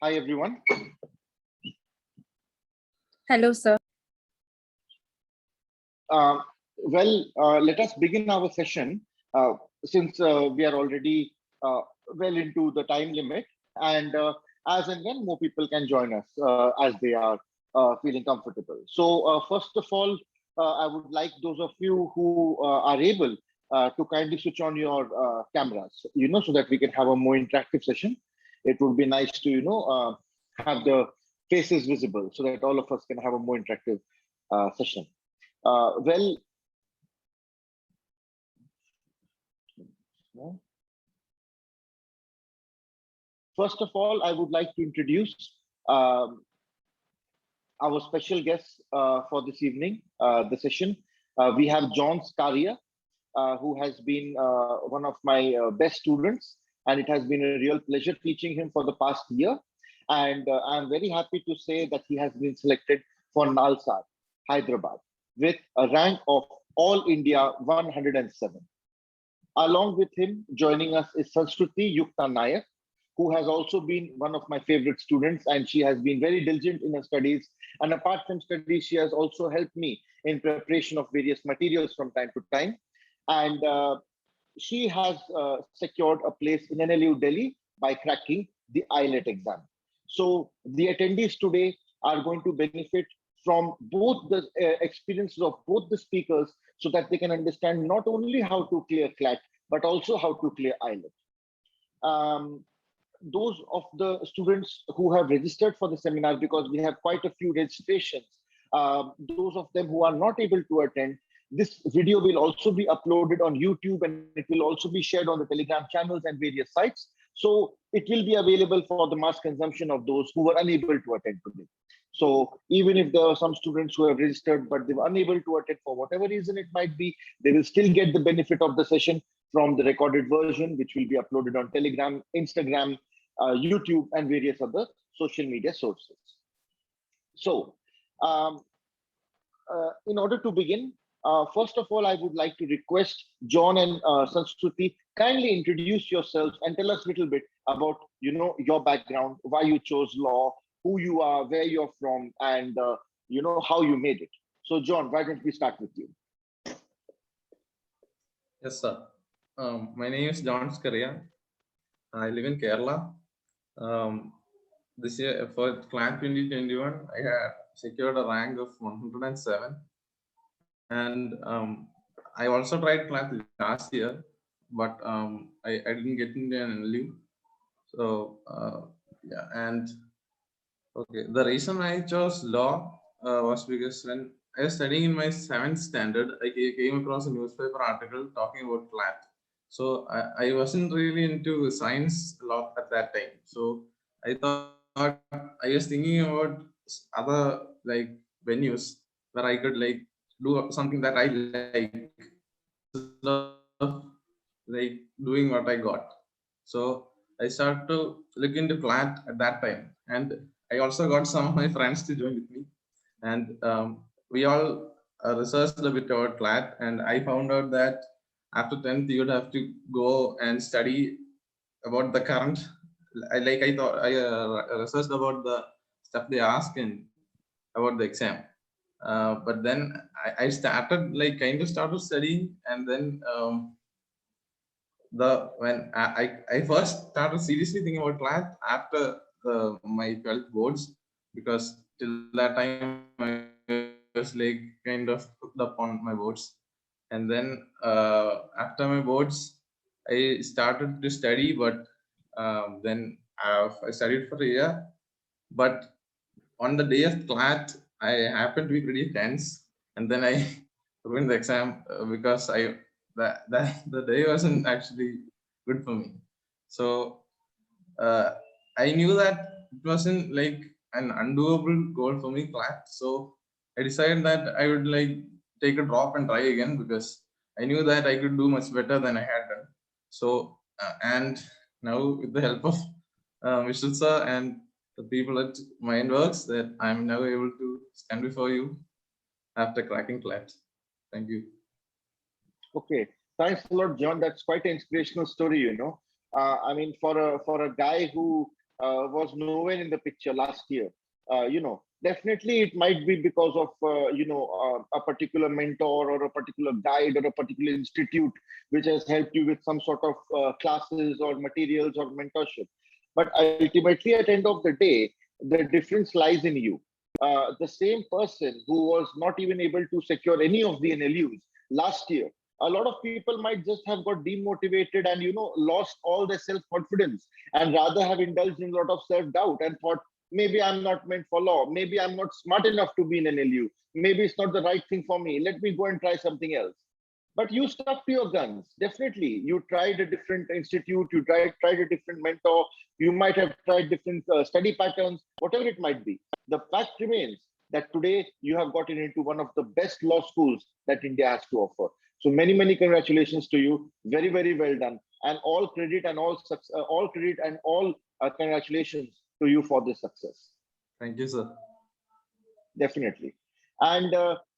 Hi, everyone. Hello, sir. Let us begin our session since we are already well into the time limit, and as and when more people can join us as they are feeling comfortable. So, first of all, I would like those of you who are able to kindly switch on your cameras, so that we can have a more interactive session. It would be nice to, have the faces visible so that all of us can have a more interactive session. Well, first of all, I would like to introduce um, our special guest for this evening, the session. We have John Scaria, who has been one of my best students, and it has been a real pleasure teaching him for the past year. And I'm very happy to say that he has been selected for Nalsar, Hyderabad, with a rank of All India 107. Along with him, joining us is Sanskruti Yukta Nayak, who has also been one of my favorite students, and she has been very diligent in her studies. And apart from studies, she has also helped me in preparation of various materials from time to time. And she has secured a place in NLU Delhi by cracking the IELTS exam. So the attendees today are going to benefit from both the experiences of both the speakers so that they can understand not only how to clear CLAT, but also how to clear IELTS. Those of the students who have registered for the seminar, because we have quite a few registrations, those of them who are not able to attend, this video will also be uploaded on YouTube, and it will also be shared on the Telegram channels and various sites. So it will be available for the mass consumption of those who were unable to attend today. So even if there are some students who have registered, but they were unable to attend for whatever reason it might be, they will still get the benefit of the session from the recorded version, which will be uploaded on Telegram, Instagram, YouTube, and various other social media sources. So in order to begin, first of all, I would like to request John and Sanskruti, kindly introduce yourselves and tell us a little bit about, your background, why you chose law, who you are, where you're from, and how you made it. So, John, why don't we start with you? Yes, sir. My name is John Scaria. I live in Kerala. This year for CLAT 2021, I had secured a rank of 107. And I also tried CLAT last year, but I didn't get into an NLU. So yeah, and okay, the reason I chose law was because when I was studying in my 7th standard, I came across a newspaper article talking about CLAT. So I wasn't really into science a lot at that time. So I thought, I was thinking about other like venues where I could like do something that I like instead of like doing what I got. So I started to look into CLAT at that time, and I also got some of my friends to join with me, and we all researched a bit about CLAT, and I found out that after 10th you would have to go and study about the current. I thought I researched about the stuff they ask and about the exam, but then I started like kind of started studying, and then when I first started seriously thinking about CLAT after my 12th boards, because till that time I was like kind of hooked up on my boards, and then after my boards I started to study, but then I studied for a year, but on the day of CLAT I happened to be pretty tense, and then I ruined the exam because the day wasn't actually good for me. So I knew that it wasn't like an undoable goal for me, CLAT. So I decided that I would like take a drop and try again, because I knew that I could do much better than I had done. So and now with the help of Mr. Sir and the people at Mindworks, that I'm now able to stand before you after cracking CLAT. Thank you. Okay, thanks a lot, John. That's quite an inspirational story. I mean, for a guy who was nowhere in the picture last year. Definitely it might be because of a particular mentor or a particular guide or a particular institute which has helped you with some sort of classes or materials or mentorship. But ultimately, at the end of the day, the difference lies in you. The same person who was not even able to secure any of the NLUs last year, a lot of people might just have got demotivated and lost all their self-confidence, and rather have indulged in a lot of self-doubt and thought, maybe I'm not meant for law, maybe I'm not smart enough to be in NLU, maybe it's not the right thing for me, let me go and try something else. But you stuck to your guns. Definitely, you tried a different institute, you tried a different mentor, you might have tried different study patterns, whatever it might be. The fact remains that today you have gotten into one of the best law schools that India has to offer. So many congratulations to you. Very, very well done. And all credit and all congratulations to you for this success. Thank you, sir. Definitely. And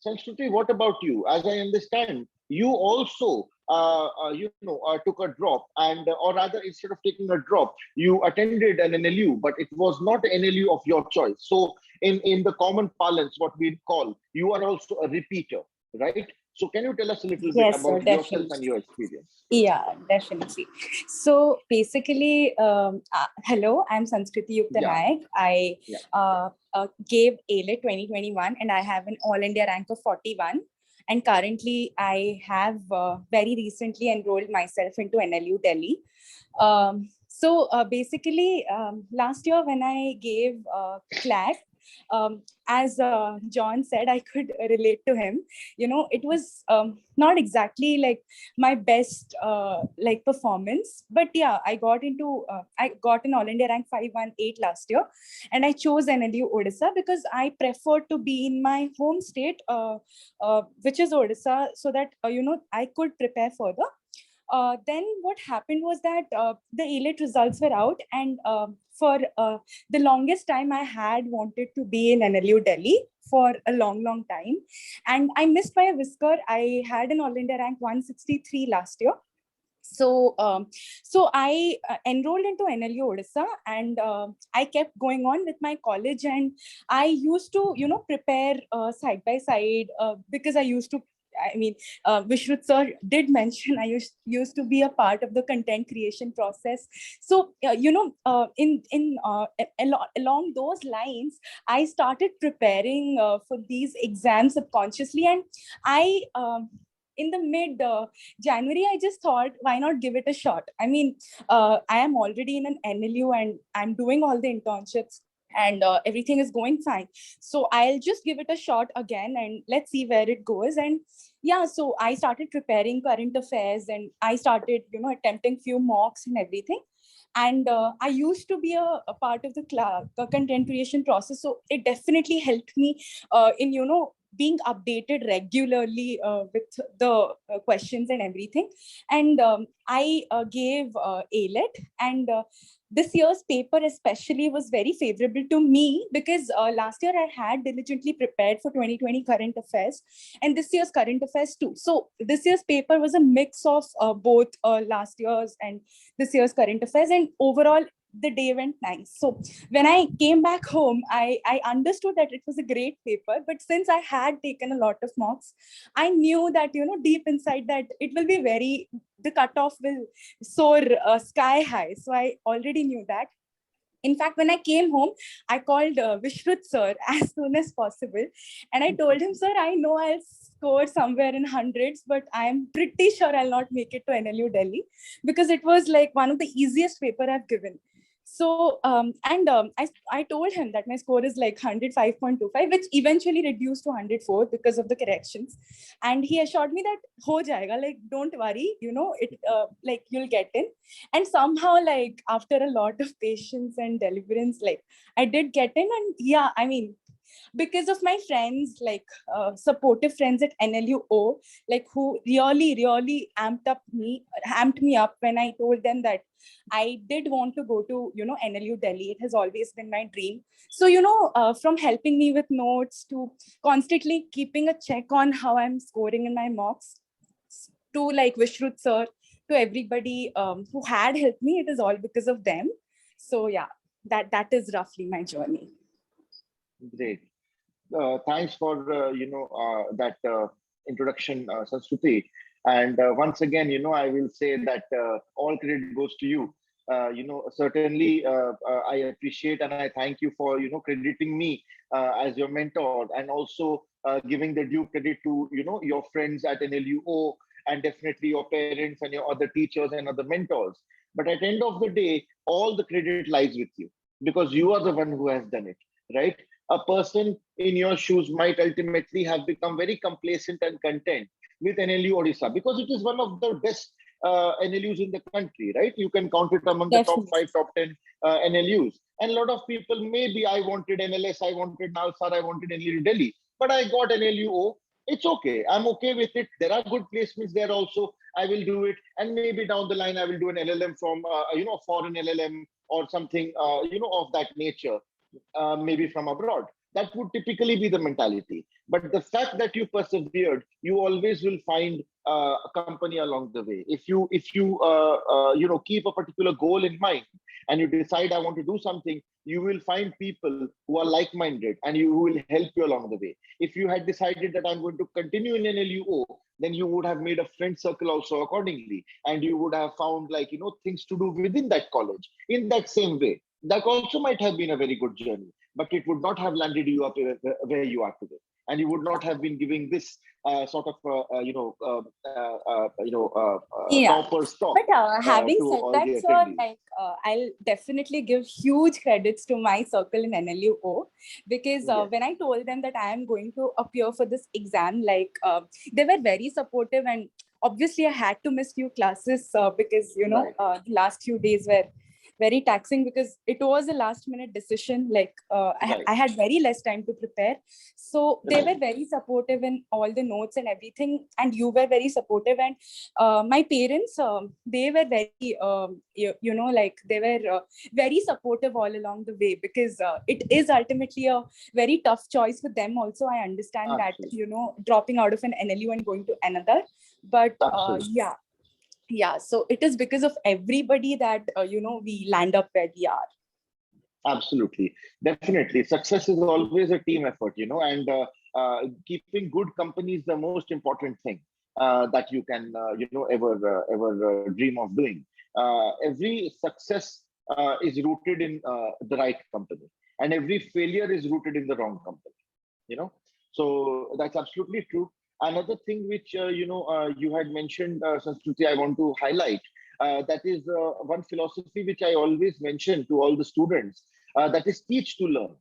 Sanskruti, what about you? As I understand, you also took a drop, and or rather, instead of taking a drop, you attended an NLU, but it was not an NLU of your choice. So in the common parlance, what we call, you are also a repeater, right? So can you tell us a little bit Yes, sir, about yourself definitely. and your experience? Yeah, definitely. So basically, hello, I'm Sanskriti Yukta Yeah, Naik. I yeah. gave ALET 2021 and I have an All India rank of 41. And currently, I have very recently enrolled myself into NLU Delhi. Basically, last year when I gave CLAT, as John said, I could relate to him. It was not exactly like my best performance, but yeah, I got an All India rank 518 last year, and I chose NLU Odisha because I prefer to be in my home state, which is Odisha, so that I could prepare further. Then what happened was that the ALET results were out, and for the longest time I had wanted to be in NLU Delhi for a long time, and I missed by a whisker. I had an All India rank 163 last year. So I enrolled into NLU Odisha, and I kept going on with my college, and I used to prepare side by side, because I used to, Vishrut sir did mention I used to be a part of the content creation process. So along those lines, I started preparing for these exams subconsciously, and I in the mid January, I just thought, why not give it a shot? I am already in an NLU and I'm doing all the internships, and everything is going fine. So I'll just give it a shot again and let's see where it goes. And yeah, so I started preparing current affairs, and I started, attempting few mocks and everything. And I used to be a part of the content creation process. So it definitely helped me in, being updated regularly with the questions and everything. And I gave ALET, and this year's paper especially was very favorable to me because last year I had diligently prepared for 2020 current affairs, and this year's current affairs too. So this year's paper was a mix of both last year's and this year's current affairs, and overall the day went nice. So when I came back home, I understood that it was a great paper, but since I had taken a lot of mocks, I knew that, deep inside that it will be the cutoff will soar sky high. So I already knew that. In fact, when I came home, I called Vishrut sir as soon as possible. And I told him, sir, I know I'll score somewhere in hundreds, but I'm pretty sure I'll not make it to NLU Delhi, because it was like one of the easiest paper I've given. So, I told him that my score is like 105.25, which eventually reduced to 104 because of the corrections. And he assured me that ho jayega, like, don't worry, like you'll get in. And somehow, like, after a lot of patience and deliverance, like, I did get in. And yeah, because of my friends, like supportive friends at NLUO, like who really amped me up when I told them that I did want to go to, NLU Delhi. It has always been my dream. So, from helping me with notes to constantly keeping a check on how I'm scoring in my mocks, to like Vishrut sir, to everybody who had helped me, it is all because of them. So yeah. that is roughly my journey. Great. Thanks for that introduction, Sanskruti. And once again, I will say that all credit goes to you. Certainly, I appreciate and I thank you for crediting me as your mentor, and also giving the due credit to your friends at NLUO, and definitely your parents and your other teachers and other mentors. But at the end of the day, all the credit lies with you, because you are the one who has done it, right? A person in your shoes might ultimately have become very complacent and content with NLU Odisha, because it is one of the best NLUs in the country, right? You can count it among the top 5, top 10 NLUs. And a lot of people, maybe I wanted NLS, I wanted Nalsar, I wanted NLU Delhi, but I got NLUO. It's okay. I'm okay with it. There are good placements there also. I will do it. And maybe down the line, I will do an LLM from, foreign LLM or something, of that nature. Maybe from abroad. That would typically be the mentality. But the fact that you persevered, you always will find a company along the way. If you keep a particular goal in mind and you decide I want to do something, you will find people who are like-minded and who will help you along the way. If you had decided that I'm going to continue in NLUO, then you would have made a friend circle also accordingly, and you would have found things to do within that college in that same way. That also might have been a very good journey, but it would not have landed you up where you are today, and you would not have been giving this sort of topper stock. But having to said all that, the sir, attendees. I'll definitely give huge credits to my circle in NLUO, because Yes. when I told them that I am going to appear for this exam, they were very supportive, and obviously I had to miss few classes because Right. the last few days were very taxing, because it was a last minute decision. Right. I had very less time to prepare, so they Right. were very supportive in all the notes and everything, and you were very supportive. And my parents, they were very they were very supportive all along the way, because it is ultimately a very tough choice for them also. I understand Absolutely. that dropping out of an NLU and going to another, but Absolutely. yeah, so it is because of everybody that we land up where we are. Absolutely. Definitely. Success is always a team effort, and keeping good company is the most important thing that you can, ever dream of doing. Every success is rooted in the right company, and every failure is rooted in the wrong company, So that's absolutely true. Another thing which, you had mentioned, Sanskruti, I want to highlight. That is one philosophy which I always mention to all the students. That is teach to learn.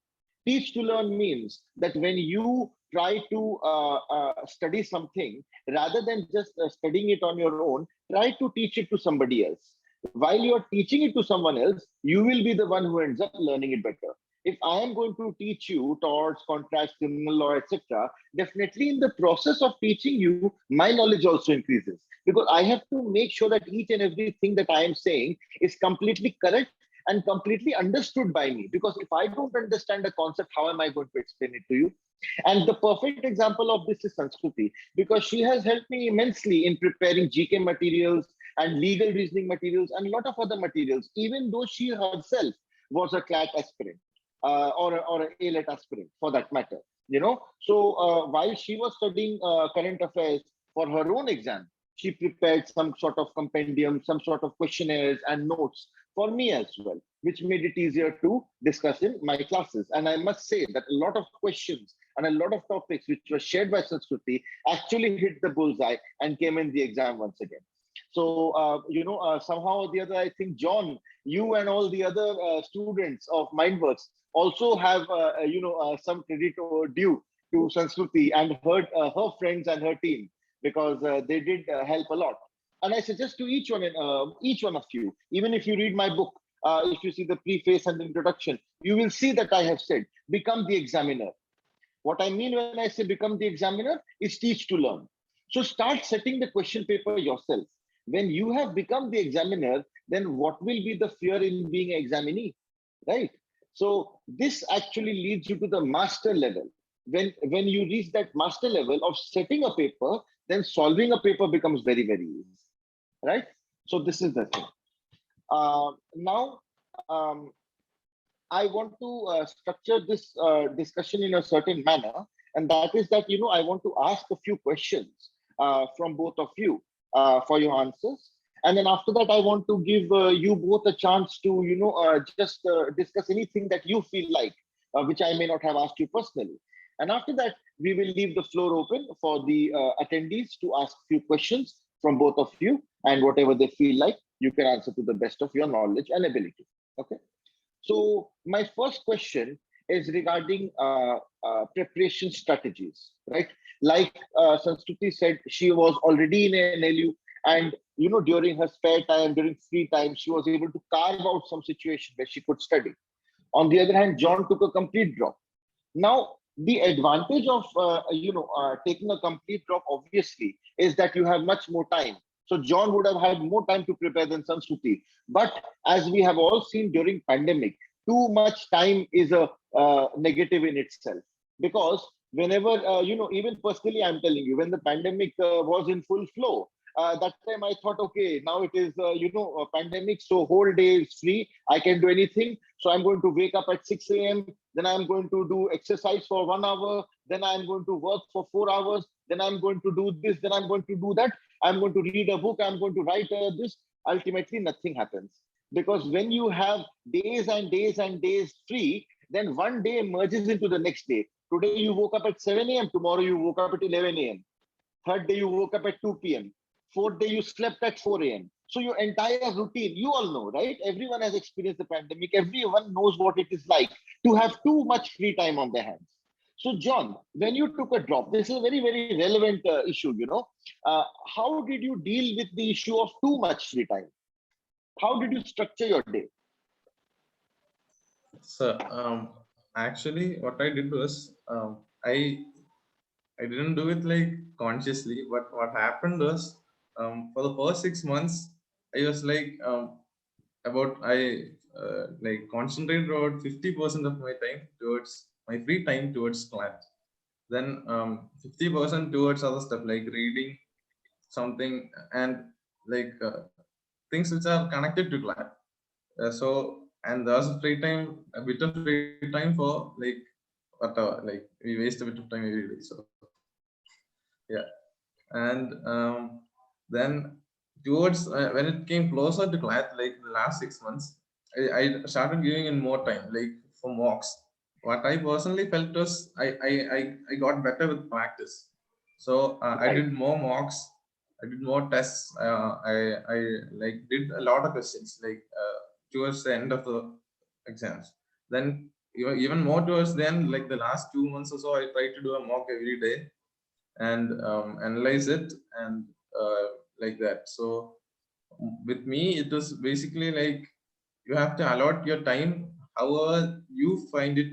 Teach to learn means that when you try to study something, rather than just studying it on your own, try to teach it to somebody else. While you're teaching it to someone else, you will be the one who ends up learning it better. If I am going to teach you torts, contracts, criminal law, etc., definitely in the process of teaching you, my knowledge also increases, because I have to make sure that each and everything that I am saying is completely correct and completely understood by me. Because if I don't understand the concept, how am I going to explain it to you? And the perfect example of this is Sanskruti, because she has helped me immensely in preparing GK materials and legal reasoning materials and a lot of other materials, even though she herself was a CLAT aspirant or an ALET aspirant for that matter. So while she was studying current affairs for her own exam, she prepared some sort of compendium, some sort of questionnaires and notes for me as well, which made it easier to discuss in my classes. And I must say that a lot of questions and a lot of topics which were shared by Sanskruti actually hit the bullseye and came in the exam once again. So, somehow or the other, I think, John, you and all the other students of Mindworks also have, some credit due to Sanskruti and her friends and her team, because they did help a lot. And I suggest to each one of you, even if you read my book, if you see the preface and the introduction, you will see that I have said, become the examiner. What I mean when I say become the examiner is teach to learn. So start setting the question paper yourself. When you have become the examiner, then what will be the fear in being an examinee, right? So this actually leads you to the master level. When you reach that master level of setting a paper, then solving a paper becomes very, very easy, right? So this is the thing. Now, I want to structure this discussion in a certain manner, and that is that, I want to ask a few questions from both of you for your answers. And then after that, I want to give you both a chance to, just discuss anything that you feel like, which I may not have asked you personally. And after that, we will leave the floor open for the attendees to ask few questions from both of you, and whatever they feel like, you can answer to the best of your knowledge and ability. Okay. So my first question is regarding preparation strategies, right? Like Sanskruti said, she was already in NLU, and during her spare time, during free time, she was able to carve out some situation where she could study. On the other hand, John took a complete drop. Now, the advantage of taking a complete drop, obviously, is that you have much more time. So John would have had more time to prepare than Sanskruti. But as we have all seen during pandemic, too much time is a negative in itself. Because whenever, even personally, I'm telling you, when the pandemic was in full flow, that time I thought, okay, now it is, a pandemic, so whole day is free. I can do anything. So I'm going to wake up at 6 a.m. Then I'm going to do exercise for 1 hour. Then I'm going to work for 4 hours. Then I'm going to do this. Then I'm going to do that. I'm going to read a book. I'm going to write this. Ultimately, nothing happens. Because when you have days and days and days free, then one day merges into the next day. Today you woke up at 7 a.m. Tomorrow you woke up at 11 a.m. Third day you woke up at 2 p.m. Fourth day you slept at 4 a.m. So your entire routine, you all know, right? Everyone has experienced the pandemic. Everyone knows what it is like to have too much free time on their hands. So John, when you took a drop, this is a very, very relevant issue, how did you deal with the issue of too much free time? How did you structure your day? So actually, what I did was I didn't do it like consciously, but what happened was for the first 6 months, I was like like concentrated about 50% of my time towards my free time towards CLAT. Then 50% towards other stuff like reading something and like things which are connected to CLAT. And there's a free time, a bit of free time for like whatever, like we waste a bit of time every day. So yeah, and then towards when it came closer to CLAT, like the last 6 months, I started giving in more time, like for mocks. What I personally felt was I got better with practice. So I did more mocks, I did more tests. I like did a lot of questions like towards the end of the exams. Then even more towards then, like the last 2 months or so, I tried to do a mock every day and analyze it and like that. So with me, it was basically like you have to allot your time however you find it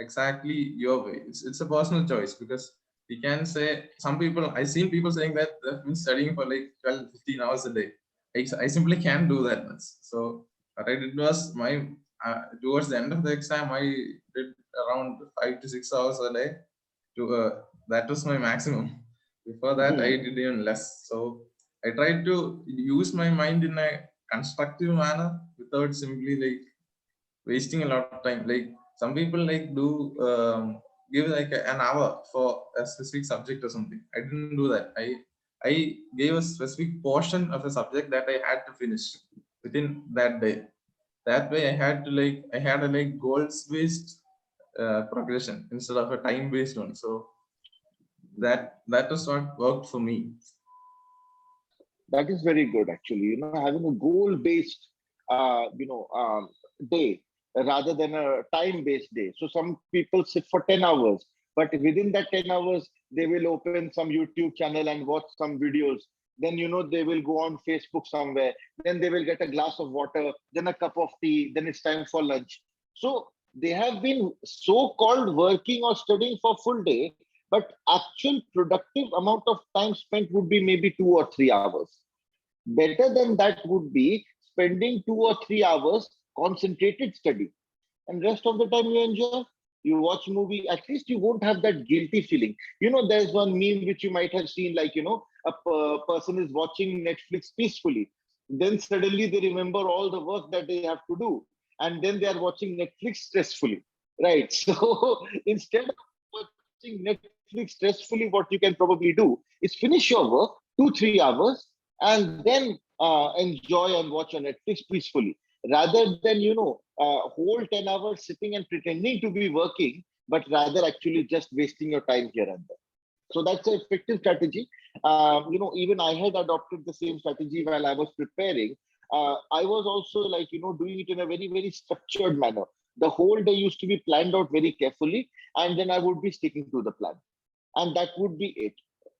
exactly your way. It's a personal choice because we can say some people, I've seen people saying that they've been studying for like 12, 15 hours a day. I simply can't do that much. So what I did was my towards the end of the exam, I did around 5 to 6 hours a day. That was my maximum. Before that, I did even less. So I tried to use my mind in a constructive manner without simply like wasting a lot of time. Like some people like do give like an hour for a specific subject or something. I didn't do that. I gave a specific portion of a subject that I had to finish within that day. That way I had a like goals based progression instead of a time based one. So that was what worked for me. That is very good, actually. Having a goal-based, day rather than a time-based day. So some people sit for 10 hours, but within that 10 hours, they will open some YouTube channel and watch some videos. Then, they will go on Facebook somewhere. Then they will get a glass of water, then a cup of tea. Then it's time for lunch. So they have been so-called working or studying for full day, but actual productive amount of time spent would be maybe 2 or 3 hours. Better than that would be spending 2 or 3 hours concentrated study, and rest of the time you enjoy. You watch movie. At least you won't have that guilty feeling. There's one meme which you might have seen, like a person is watching Netflix peacefully. Then suddenly they remember all the work that they have to do, and then they are watching Netflix stressfully, right? So instead of watching Netflix stressfully, what you can probably do is finish your work 2-3 hours and then enjoy and watch on Netflix peacefully, rather than whole 10 hours sitting and pretending to be working, but rather actually just wasting your time here and there. So that's an effective strategy. Even I had adopted the same strategy while I was preparing. I was also like, doing it in a very, very structured manner. The whole day used to be planned out very carefully, and then I would be sticking to the plan. And that would be it.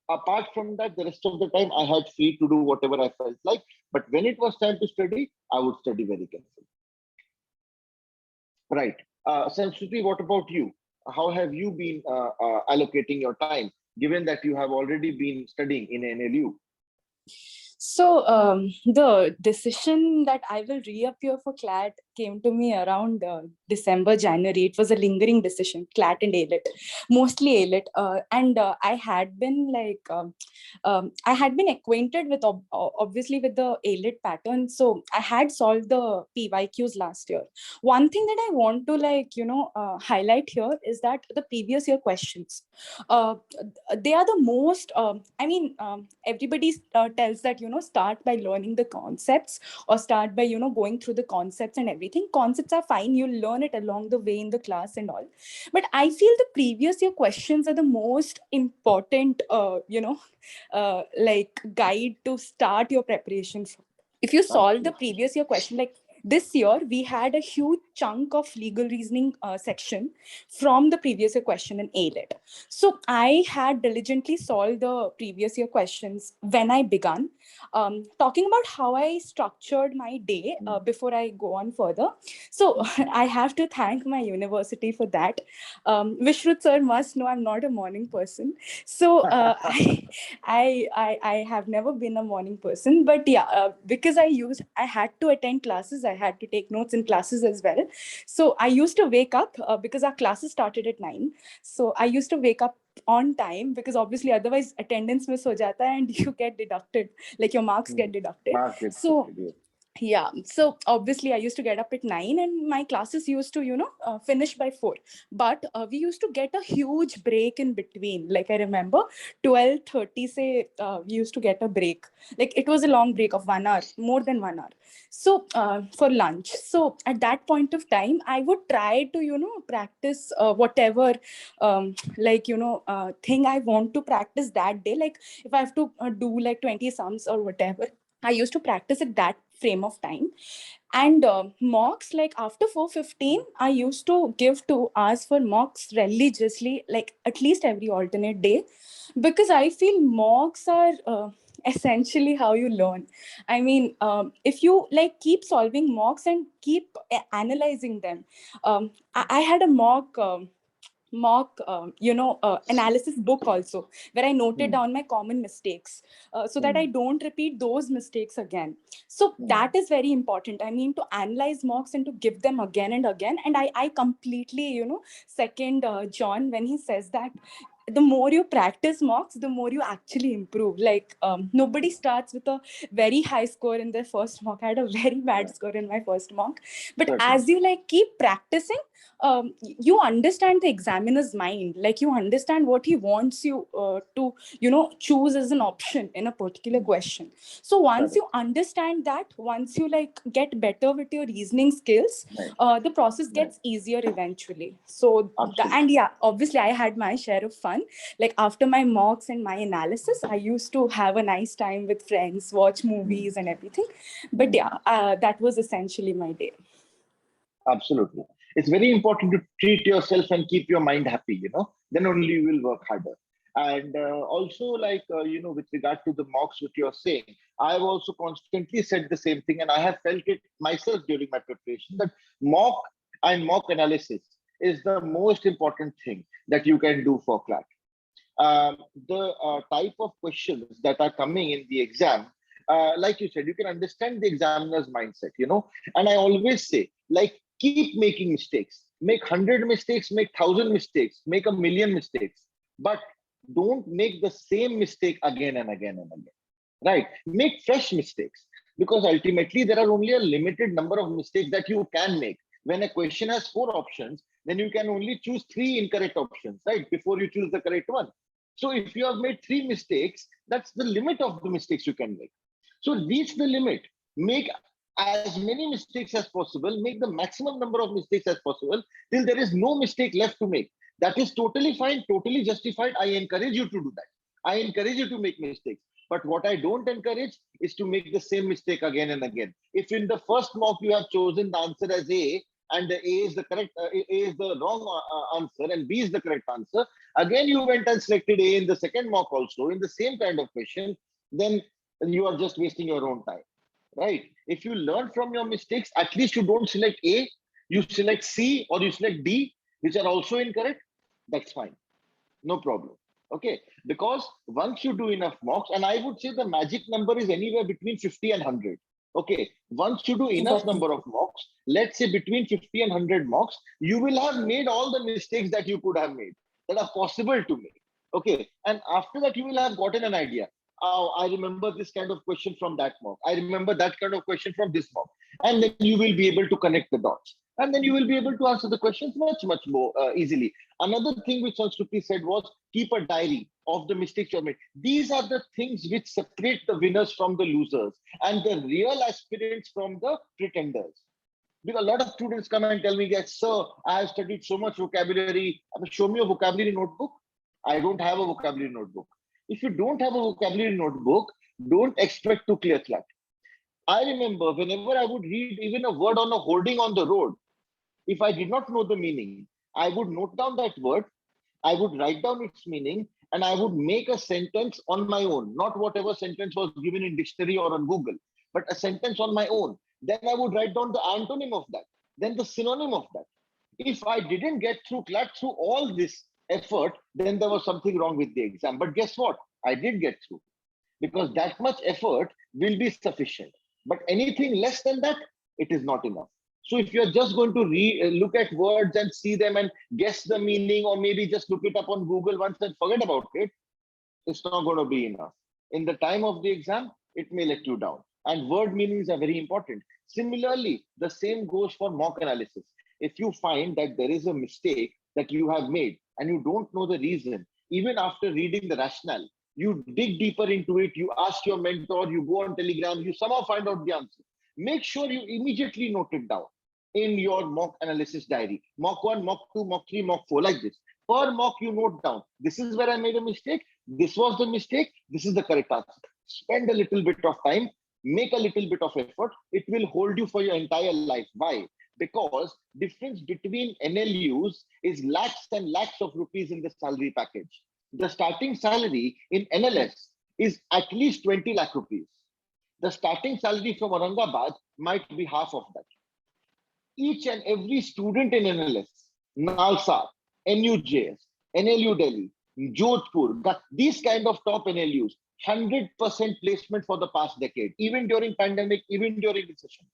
Apart from that, the rest of the time I had free to do whatever I felt like. But when it was time to study, I would study very carefully. Right. Sanskruti, what about you? How have you been allocating your time, given that you have already been studying in NLU? So the decision that I will reappear for CLAT came to me around December, January. It was a lingering decision, CLAT and ALIT, mostly ALIT. And I had been I had been acquainted with obviously with the ALIT pattern. So I had solved the PYQs last year. One thing that I want to highlight here is that the previous year questions, they are the most, everybody tells that, start by learning the concepts, or start by, going through the concepts and everything. Concepts are fine. You'll learn it along the way in the class and all. But I feel the previous year questions are the most important, guide to start your preparation. If you solve the previous year question, like this year, we had a huge chunk of legal reasoning section from the previous year question in ALET. So I had diligently solved the previous year questions when I began. Talking about how I structured my day before I go on further. So I have to thank my university for that. Vishrut sir must know I'm not a morning person. So I have never been a morning person, but yeah, because I had to attend classes, I had to take notes in classes as well. So I used to wake up because our classes started at 9. So I used to wake up on time, because obviously otherwise attendance miss ho jata and you get deducted, like your marks get deducted. So yeah, so obviously I used to get up at 9 and my classes used to finish by 4, but we used to get a huge break in between. Like I remember 12:30 say we used to get a break, like it was a long break of 1 hour, more than 1 hour, so for lunch. So at that point of time I would try to practice whatever thing I want to practice that day. Like if I have to do like 20 sums or whatever, I used to practice at that frame of time. And mocks, like after 4:15, I used to give 2 hours for mocks religiously, like at least every alternate day, because I feel mocks are essentially how you learn. I mean, if you like keep solving mocks and keep analyzing them. I had a mock analysis book also, where I noted down my common mistakes so that I don't repeat those mistakes again. So that is very important. I mean, to analyze mocks and to give them again and again. And I completely second John when he says that the more you practice mocks, the more you actually improve. Like nobody starts with a very high score in their first mock. I had a very bad score in my first mock, but as you like keep practicing, you understand the examiner's mind. Like you understand what he wants you to choose as an option in a particular question. So once you understand that, once you like get better with your reasoning skills, the process gets easier eventually. So and yeah, obviously I had my share of fun. Like after my mocks and my analysis, I used to have a nice time with friends, watch movies and everything. But yeah, that was essentially my day. Absolutely. It's very important to treat yourself and keep your mind happy, then only you will work harder. And also, like, with regard to the mocks, what you're saying, I've also constantly said the same thing, and I have felt it myself during my preparation, that mock and mock analysis is the most important thing that you can do for CLAT. The type of questions that are coming in the exam, like you said, you can understand the examiner's mindset, and I always say, like, keep making mistakes, make 100 mistakes, make 1,000 mistakes, make 1,000,000 mistakes, but don't make the same mistake again and again and again, right? Make fresh mistakes, because ultimately there are only a limited number of mistakes that you can make. When a question has 4 options, then you can only choose 3 incorrect options, right? Before you choose the correct one. So if you have made 3 mistakes, that's the limit of the mistakes you can make. So reach the limit, make as many mistakes as possible, make the maximum number of mistakes as possible till there is no mistake left to make. That is totally fine, totally justified. I encourage you to do that. I encourage you to make mistakes. But what I don't encourage is to make the same mistake again and again. If in the first mock you have chosen the answer as A, and the A is the correct, A is the wrong answer, and B is the correct answer, again you went and selected A in the second mock also in the same kind of question, then you are just wasting your own time, right? If you learn from your mistakes, at least you don't select A, you select C or you select D, which are also incorrect. That's fine, no problem. Okay, because once you do enough mocks, and I would say the magic number is anywhere between 50 and 100. Okay, once you do enough Exactly. number of mocks, let's say between 50 and 100 mocks, you will have made all the mistakes that you could have made, that are possible to make. Okay, and after that, you will have gotten an idea. Oh, I remember this kind of question from that mock. I remember that kind of question from this mock. And then you will be able to connect the dots. And then you will be able to answer the questions much, much more easily. Another thing which Sanskruti said was keep a diary of the mistakes you have made. These are the things which separate the winners from the losers and the real aspirants from the pretenders. Because a lot of students come and tell me that, sir, I have studied so much vocabulary. Show me a vocabulary notebook. I don't have a vocabulary notebook. If you don't have a vocabulary notebook, don't expect to clear CLAT. I remember whenever I would read even a word on a hoarding on the road, if I did not know the meaning, I would note down that word, I would write down its meaning, and I would make a sentence on my own, not whatever sentence was given in dictionary or on Google, but a sentence on my own. Then I would write down the antonym of that, then the synonym of that. If I didn't get through CLAT through all this effort, then there was something wrong with the exam. But guess what? I did get through because that much effort will be sufficient. But anything less than that, it is not enough. So if you're just going to look at words and see them and guess the meaning, or maybe just look it up on Google once and forget about it, it's not going to be enough. In the time of the exam, it may let you down. And word meanings are very important. Similarly, the same goes for mock analysis. If you find that there is a mistake that you have made and you don't know the reason, even after reading the rationale, you dig deeper into it, you ask your mentor, you go on Telegram, you somehow find out the answer. Make sure you immediately note it down in your mock analysis diary. Mock 1, mock 2, mock 3, mock 4, like this. Per mock, you note down, this is where I made a mistake, this was the mistake, this is the correct answer. Spend a little bit of time, make a little bit of effort. It will hold you for your entire life. Why? Because difference between NLUs is lakhs and lakhs of rupees in the salary package. The starting salary in NLS is at least 20 lakh rupees. The starting salary from Aurangabad might be half of that. Each and every student in NLS, Nalsa, NUJS, NLU Delhi, Jodhpur, these kind of top NLUs, 100% placement for the past decade, even during pandemic, even during recession.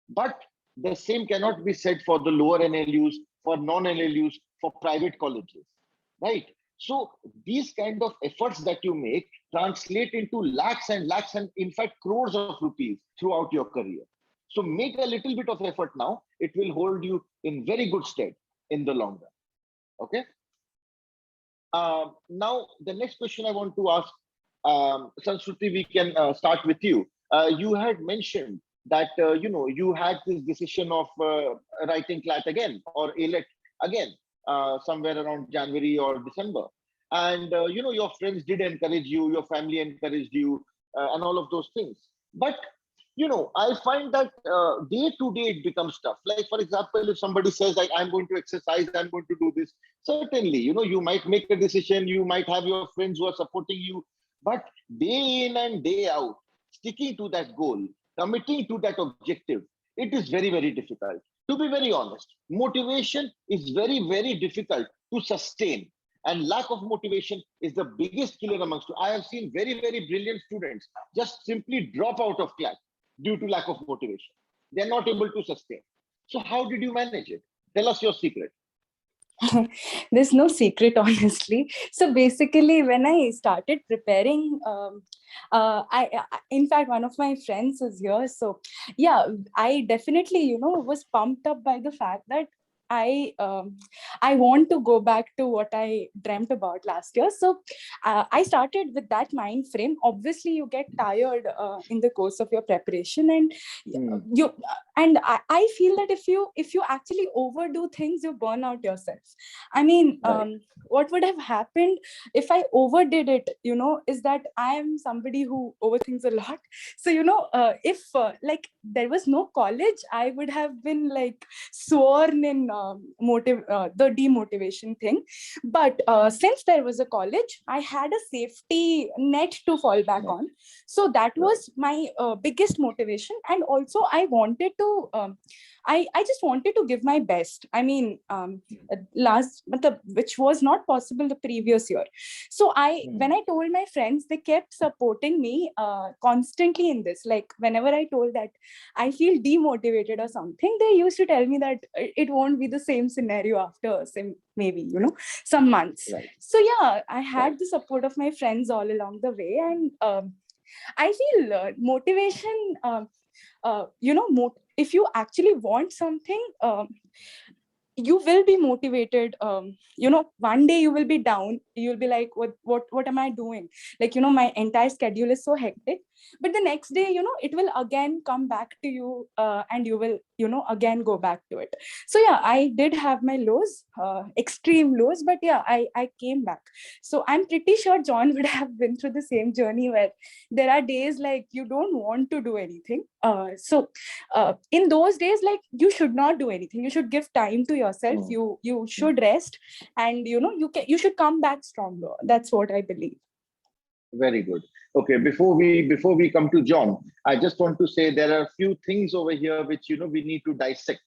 But the same cannot be said for the lower NLUs, for non-NLUs, for private colleges, right? So these kind of efforts that you make translate into lakhs and lakhs and in fact crores of rupees throughout your career. So make a little bit of effort now. It will hold you in very good stead in the long run. Okay. Now, the next question I want to ask, Sanskruti, we can start with you. You had mentioned that, you had this decision of writing CLAT again or ALET again, somewhere around January or December. And, your friends did encourage you, your family encouraged you, and all of those things. But I find that day to day it becomes tough. Like, for example, if somebody says, like, I'm going to exercise, I'm going to do this, certainly, you might make a decision, you might have your friends who are supporting you, but day in and day out, sticking to that goal, committing to that objective, it is very, very difficult. To be very honest, motivation is very, very difficult to sustain. And lack of motivation is the biggest killer amongst you. I have seen very, very brilliant students just simply drop out of class due to lack of motivation. They're not able to sustain. So how did you manage it? Tell us your secret. There's no secret, honestly. So basically, when I started preparing, in fact, one of my friends is here. So yeah, I definitely, was pumped up by the fact that I want to go back to what I dreamt about last year. So I started with that mind frame. Obviously, you get tired in the course of your preparation, and you and I feel that if you actually overdo things, you burn out yourself. I mean, Right. what would have happened if I overdid it, is that I am somebody who overthinks a lot. So, if like there was no college, I would have been like sworn in the demotivation thing. But since there was a college, I had a safety net to fall back Right. on. So that Right. was my biggest motivation. And also I wanted to, I just wanted to give my best. I mean, which was not possible the previous year. So when I told my friends, they kept supporting me constantly in this. Like whenever I told that I feel demotivated or something, they used to tell me that it won't be the same scenario after maybe some months. Right. So yeah, I had Right. the support of my friends all along the way. And I feel motivation, if you actually want something, you will be motivated. One day you will be down, you'll be like, what am I doing? Like, my entire schedule is so hectic. But the next day, it will again come back to you, and you will, again go back to it. So yeah, I did have my lows, extreme lows, but yeah, I came back. So I'm pretty sure John would have been through the same journey, where there are days like you don't want to do anything. In those days, like, you should not do anything. You should give time to yourself. You should rest, and you should come back stronger. That's what I believe. Very good. Okay, before we come to John, I just want to say there are a few things over here which we need to dissect.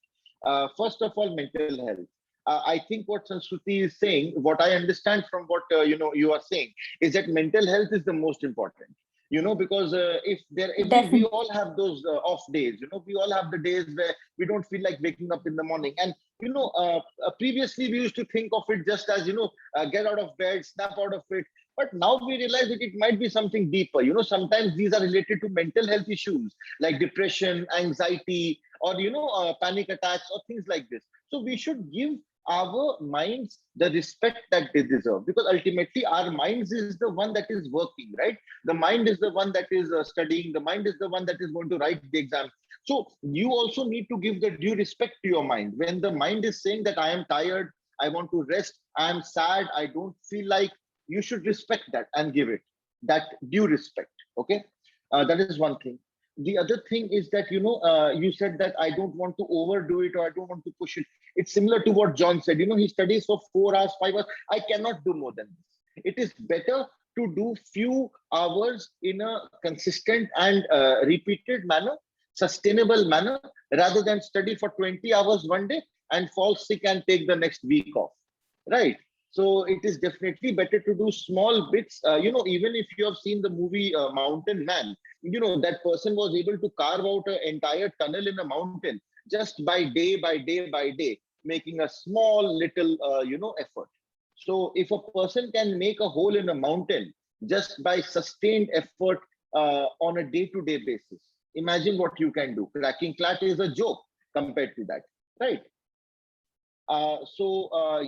First of all, mental health. I think what Sanskruti is saying, what I understand from what you are saying, is that mental health is the most important. Because if we all have those off days. We all have the days where we don't feel like waking up in the morning, and previously we used to think of it just as get out of bed, snap out of it. But now we realize that it might be something deeper. Sometimes these are related to mental health issues like depression, anxiety, or panic attacks or things like this. So we should give our minds the respect that they deserve, because ultimately our minds is the one that is working, right? The mind is the one that is studying. The mind is the one that is going to write the exam. So you also need to give the due respect to your mind. When the mind is saying that I am tired, I want to rest, I am sad, I don't feel like, you should respect that and give it that due respect. Okay, that is one thing. The other thing is that you said that I don't want to overdo it, or I don't want to push it. It's similar to what John said. He studies for 4 hours, 5 hours. I cannot do more than this. It is better to do few hours in a consistent and repeated manner, sustainable manner, rather than study for 20 hours one day and fall sick and take the next week off, right? So it is definitely better to do small bits. Even if you have seen the movie Mountain Man, that person was able to carve out an entire tunnel in a mountain just by day, making a small little, effort. So if a person can make a hole in a mountain just by sustained effort on a day-to-day basis, imagine what you can do. Cracking CLAT is a joke compared to that, right?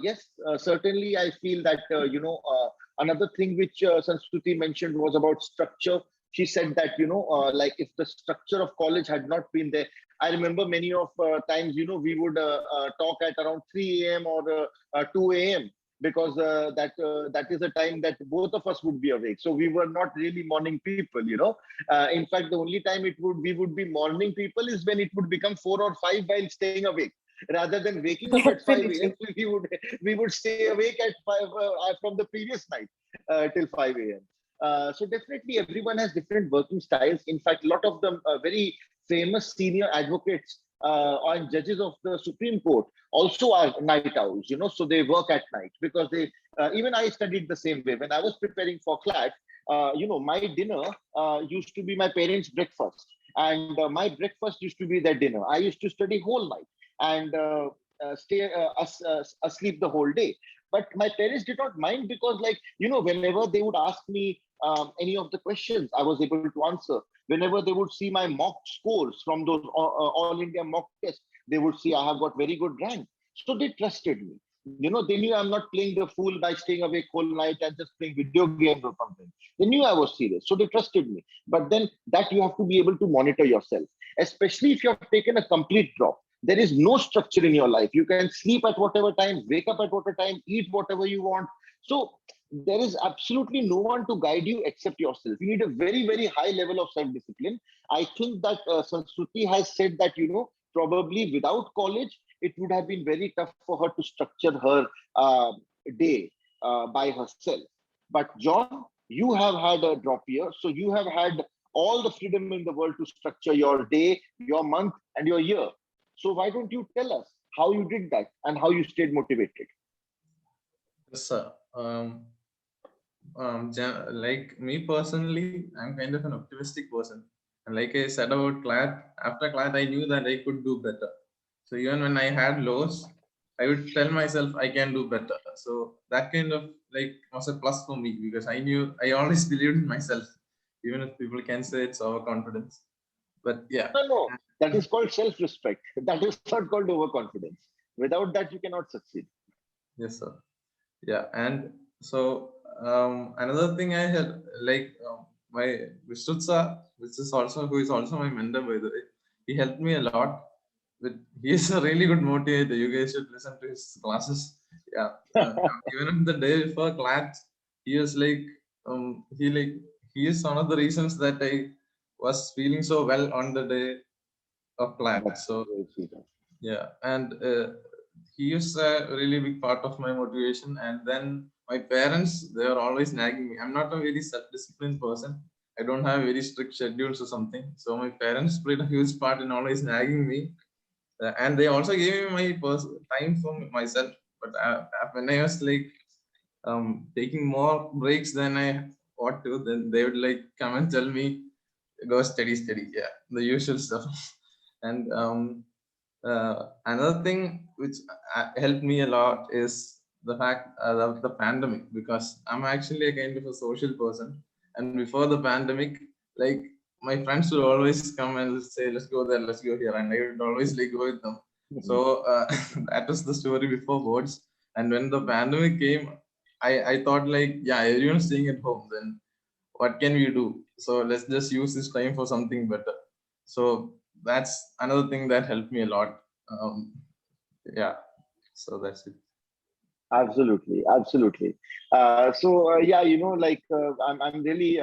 Yes, certainly I feel that, another thing which Sanskruti mentioned was about structure. She said that, like if the structure of college had not been there, I remember many of times, we would talk at around 3 a.m. or 2 a.m. because that is a time that both of us would be awake. So we were not really morning people. In fact, the only time we would be morning people is when it would become 4 or 5 while staying awake. Rather than waking up at 5 a.m., Definitely. we would stay awake at 5 from the previous night till 5 a.m. So definitely everyone has different working styles. In fact, a lot of them very famous senior advocates and judges of the Supreme Court also are night owls. So they work at night because they. Even I studied the same way when I was preparing for CLAT. My dinner used to be my parents' breakfast, and my breakfast used to be their dinner. I used to study whole night, and stay asleep the whole day. But my parents did not mind, because, like, whenever they would ask me any of the questions, I was able to answer. Whenever they would see my mock scores from those all India mock tests, they would see I have got very good rank. So they trusted me. They knew I'm not playing the fool by staying awake whole night and just playing video games or something. They knew I was serious, so they trusted me. But then that you have to be able to monitor yourself, especially if you have taken a complete drop. There is no structure in your life. You can sleep at whatever time, wake up at whatever time, eat whatever you want. So there is absolutely no one to guide you except yourself. You need a very, very high level of self-discipline. I think that Sanskruti has said that, probably without college, it would have been very tough for her to structure her day by herself. But John, you have had a drop year, so you have had all the freedom in the world to structure your day, your month, and your year. So why don't you tell us how you did that and how you stayed motivated? Yes, sir. Like me personally, I'm kind of an optimistic person. And like I said about CLAT, after CLAT, I knew that I could do better. So even when I had lows, I would tell myself I can do better. So that kind of like was a plus for me, because I knew I always believed in myself, even if people can say it's overconfidence. But yeah. No. That is called self-respect. That is not called overconfidence. Without that, you cannot succeed. Yes, sir. Yeah, and so another thing I had, like my Vishtutsa, which is also who is also my mentor, by the way, he helped me a lot. With he is a really good motivator. You guys should listen to his classes. Yeah, even on the day before CLAT, he was like he is one of the reasons that I was feeling so well on the day of CLAT. That's So very sweet. yeah, and he is a really big part of my motivation. And then my parents, they are always nagging me. I'm not a very self-disciplined person. I don't have very strict schedules or something. So my parents played a huge part in always nagging me. And they also gave me my time for myself. But when I was like taking more breaks than I ought to, then they would like come and tell me, go steady, steady. Yeah, the usual stuff. And another thing which helped me a lot is the fact of the pandemic, because I'm actually a kind of a social person. And before the pandemic, like my friends would always come and say, let's go there, let's go here. And I would always like go with them. So that was the story before boards. And when the pandemic came, I thought like, yeah, everyone's staying at home. Then what can we do? So let's just use this time for something better. So that's another thing that helped me a lot. um, yeah, so that's it. Absolutely, absolutely. Yeah, like I'm really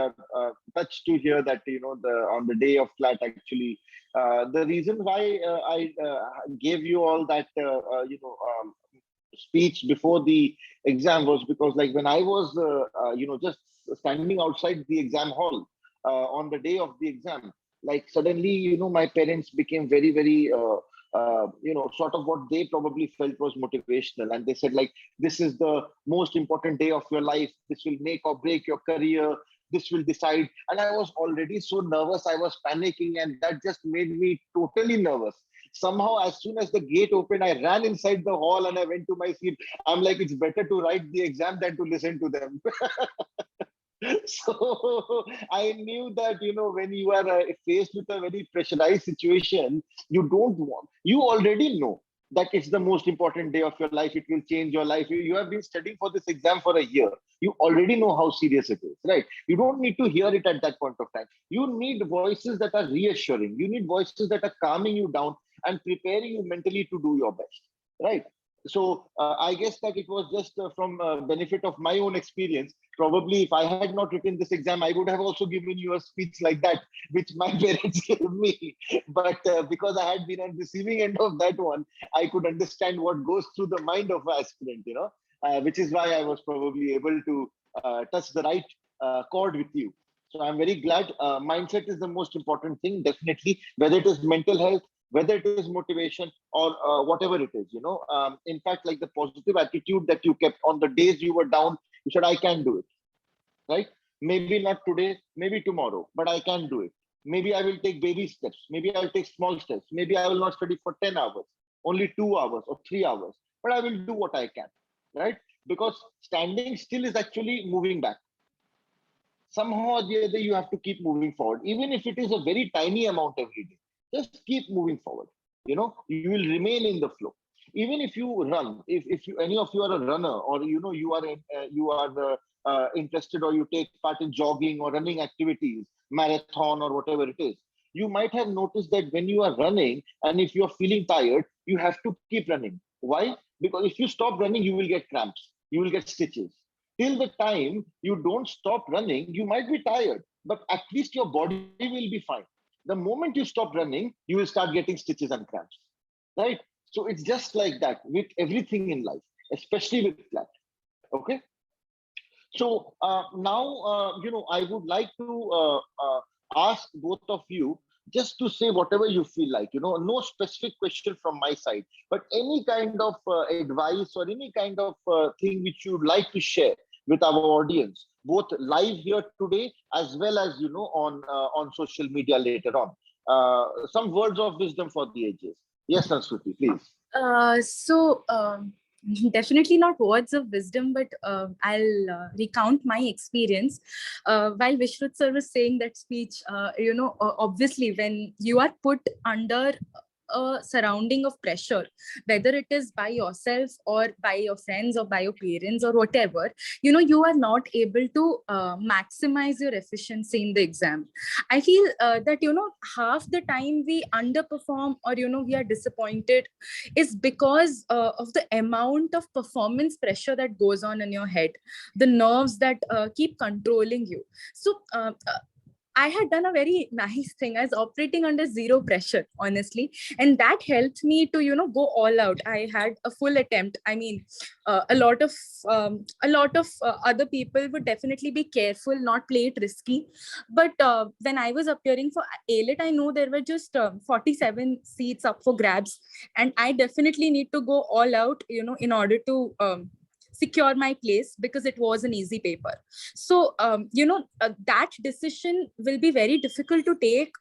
touched to hear that the on the day of CLAT, actually, the reason why I gave you all that speech before the exam was because, like, when I was just standing outside the exam hall on the day of the exam, like, suddenly my parents became very, very sort of what they probably felt was motivational, and they said, like, this is the most important day of your life, this will make or break your career, this will decide. And I was already so nervous, I was panicking, and that just made me totally nervous. Somehow, as soon as the gate opened, I ran inside the hall and I went to my seat. I'm like, it's better to write the exam than to listen to them. So I knew that when you are faced with a very pressurized situation, you already know that it's the most important day of your life, it will change your life. You have been studying for this exam for a year, you already know how serious it is, right? You don't need to hear it at that point of time. You need voices that are reassuring, you need voices that are calming you down and preparing you mentally to do your best, right? So I guess that it was just from benefit of my own experience. Probably if I had not written this exam, I would have also given you a speech like that, which my parents gave me. But because I had been on the receiving end of that one, I could understand what goes through the mind of an aspirant, which is why I was probably able to touch the right chord with you. So I'm very glad. Mindset is the most important thing, definitely, whether it is mental health, whether it is motivation, or whatever it is. In fact, like, the positive attitude that you kept on the days you were down, you said, I can do it, right? Maybe not today, maybe tomorrow, but I can do it. Maybe I will take baby steps, maybe I'll take small steps, maybe I will not study for 10 hours, only 2 hours or 3 hours, but I will do what I can, right? Because standing still is actually moving back. Somehow or the other, you have to keep moving forward, even if it is a very tiny amount every day. Just keep moving forward. You will remain in the flow. Even if you run, if you, any of you are a runner, or you are interested, or you take part in jogging or running activities, marathon or whatever it is, you might have noticed that when you are running and if you are feeling tired, you have to keep running. Why? Because if you stop running, you will get cramps, you will get stitches. Till the time you don't stop running, you might be tired, but at least your body will be fine. The moment you stop running, you will start getting stitches and cramps, right? So it's just like that with everything in life, especially with CLAT. Okay. So now, I would like to ask both of you just to say whatever you feel like, no specific question from my side, but any kind of advice or any kind of thing which you would like to share with our audience, both live here today as well as, on social media later on. Some words of wisdom for the ages. Yes, Sanskruti, please. Definitely not words of wisdom, but I'll recount my experience. While Vishrut sir was saying that speech, obviously when you are put under a surrounding of pressure, whether it is by yourself or by your friends or by your parents or whatever, you are not able to maximize your efficiency in the exam. I feel that, half the time we underperform, or, we are disappointed is because of the amount of performance pressure that goes on in your head, the nerves that keep controlling you. So I had done a very nice thing. I was operating under zero pressure, honestly. And that helped me to, go all out. I had a full attempt. I mean, a lot of other people would definitely be careful, not play it risky. But when I was appearing for ALET, I know there were just 47 seats up for grabs. And I definitely need to go all out, in order to secure my place, because it was an easy paper. So that decision will be very difficult to take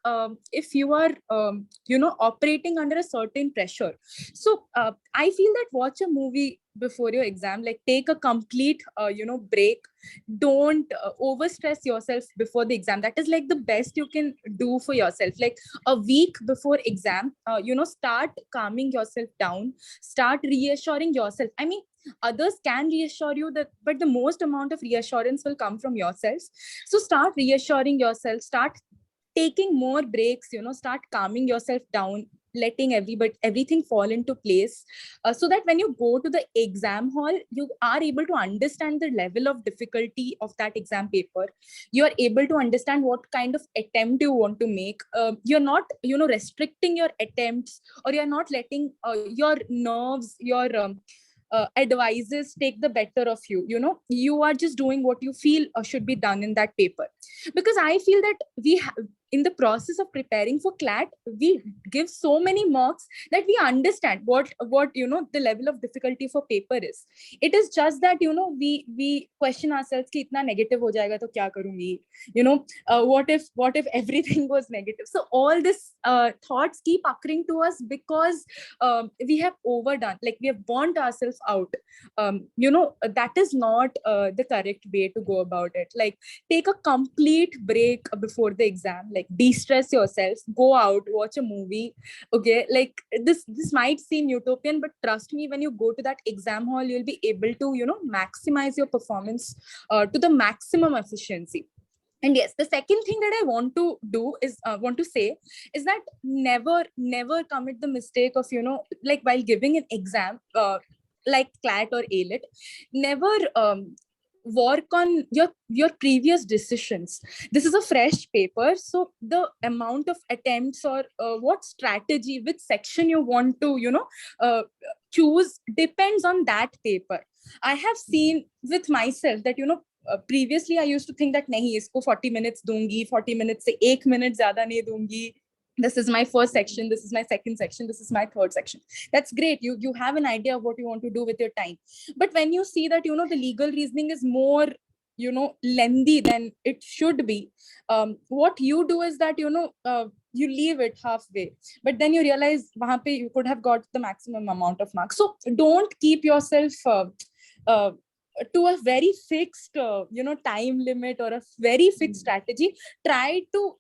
if you are operating under a certain pressure. So I feel that watch a movie before your exam, like take a complete break. Don't overstress yourself before the exam. That is like the best you can do for yourself. Like a week before exam, start calming yourself down, start reassuring yourself. I mean, others can reassure you, that but the most amount of reassurance will come from yourself. So start reassuring yourself, start taking more breaks, start calming yourself down, letting everything fall into place, so that when you go to the exam hall, you are able to understand the level of difficulty of that exam paper. You are able to understand what kind of attempt you want to make. You're not restricting your attempts, or you're not letting your nerves, your advices take the better of you. You are just doing what you feel should be done in that paper. Because I feel that in the process of preparing for CLAT, we give so many marks that we understand what the level of difficulty for paper is. It is just that we question ourselves ki itna negative ho jayega to kya karungi, what if everything was negative. So all this thoughts keep occurring to us because we have overdone, like we have burnt ourselves out. That is not the correct way to go about it. Like take a complete break before the exam, like de-stress yourself, go out, watch a movie. Okay, like this might seem utopian, but trust me, when you go to that exam hall, you'll be able to maximize your performance to the maximum efficiency. And yes, the second thing that I want to do is want to say is that never commit the mistake of like while giving an exam like CLAT or ALET, never work on your previous decisions. This is a fresh paper, so the amount of attempts, or what strategy, which section you want to choose, depends on that paper. I have seen with myself that previously I used to think that nahi isko 40 minutes dungi, 40 minutes se 1 minute zyada nahi dungi. This is my first section, this is my second section, this is my third section. That's great, you have an idea of what you want to do with your time. But when you see that the legal reasoning is more lengthy than it should be, what you do is that you leave it halfway, but then you realize wahan pe you could have got the maximum amount of marks. So don't keep yourself uh, to a very fixed time limit or a very fixed strategy. Try to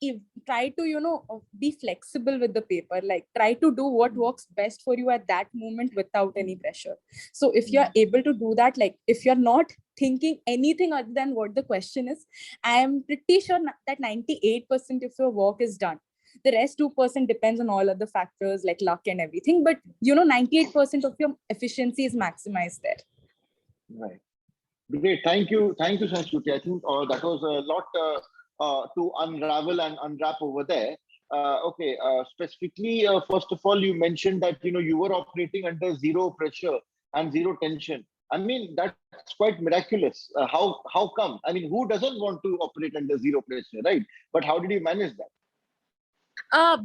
be flexible with the paper, like try to do what works best for you at that moment without any pressure. So if you're able to do that, like if you're not thinking anything other than what the question is, I am pretty sure that 98% of your work is done. The rest 2% depends on all other factors like luck and everything, but 98% of your efficiency is maximized there. Right. Great. Thank you, Sanskruti. I think that was a lot to unravel and unwrap over there. Okay. Specifically, first of all, you mentioned that you were operating under zero pressure and zero tension. I mean, that's quite miraculous. How come? I mean, who doesn't want to operate under zero pressure, right? But how did you manage that?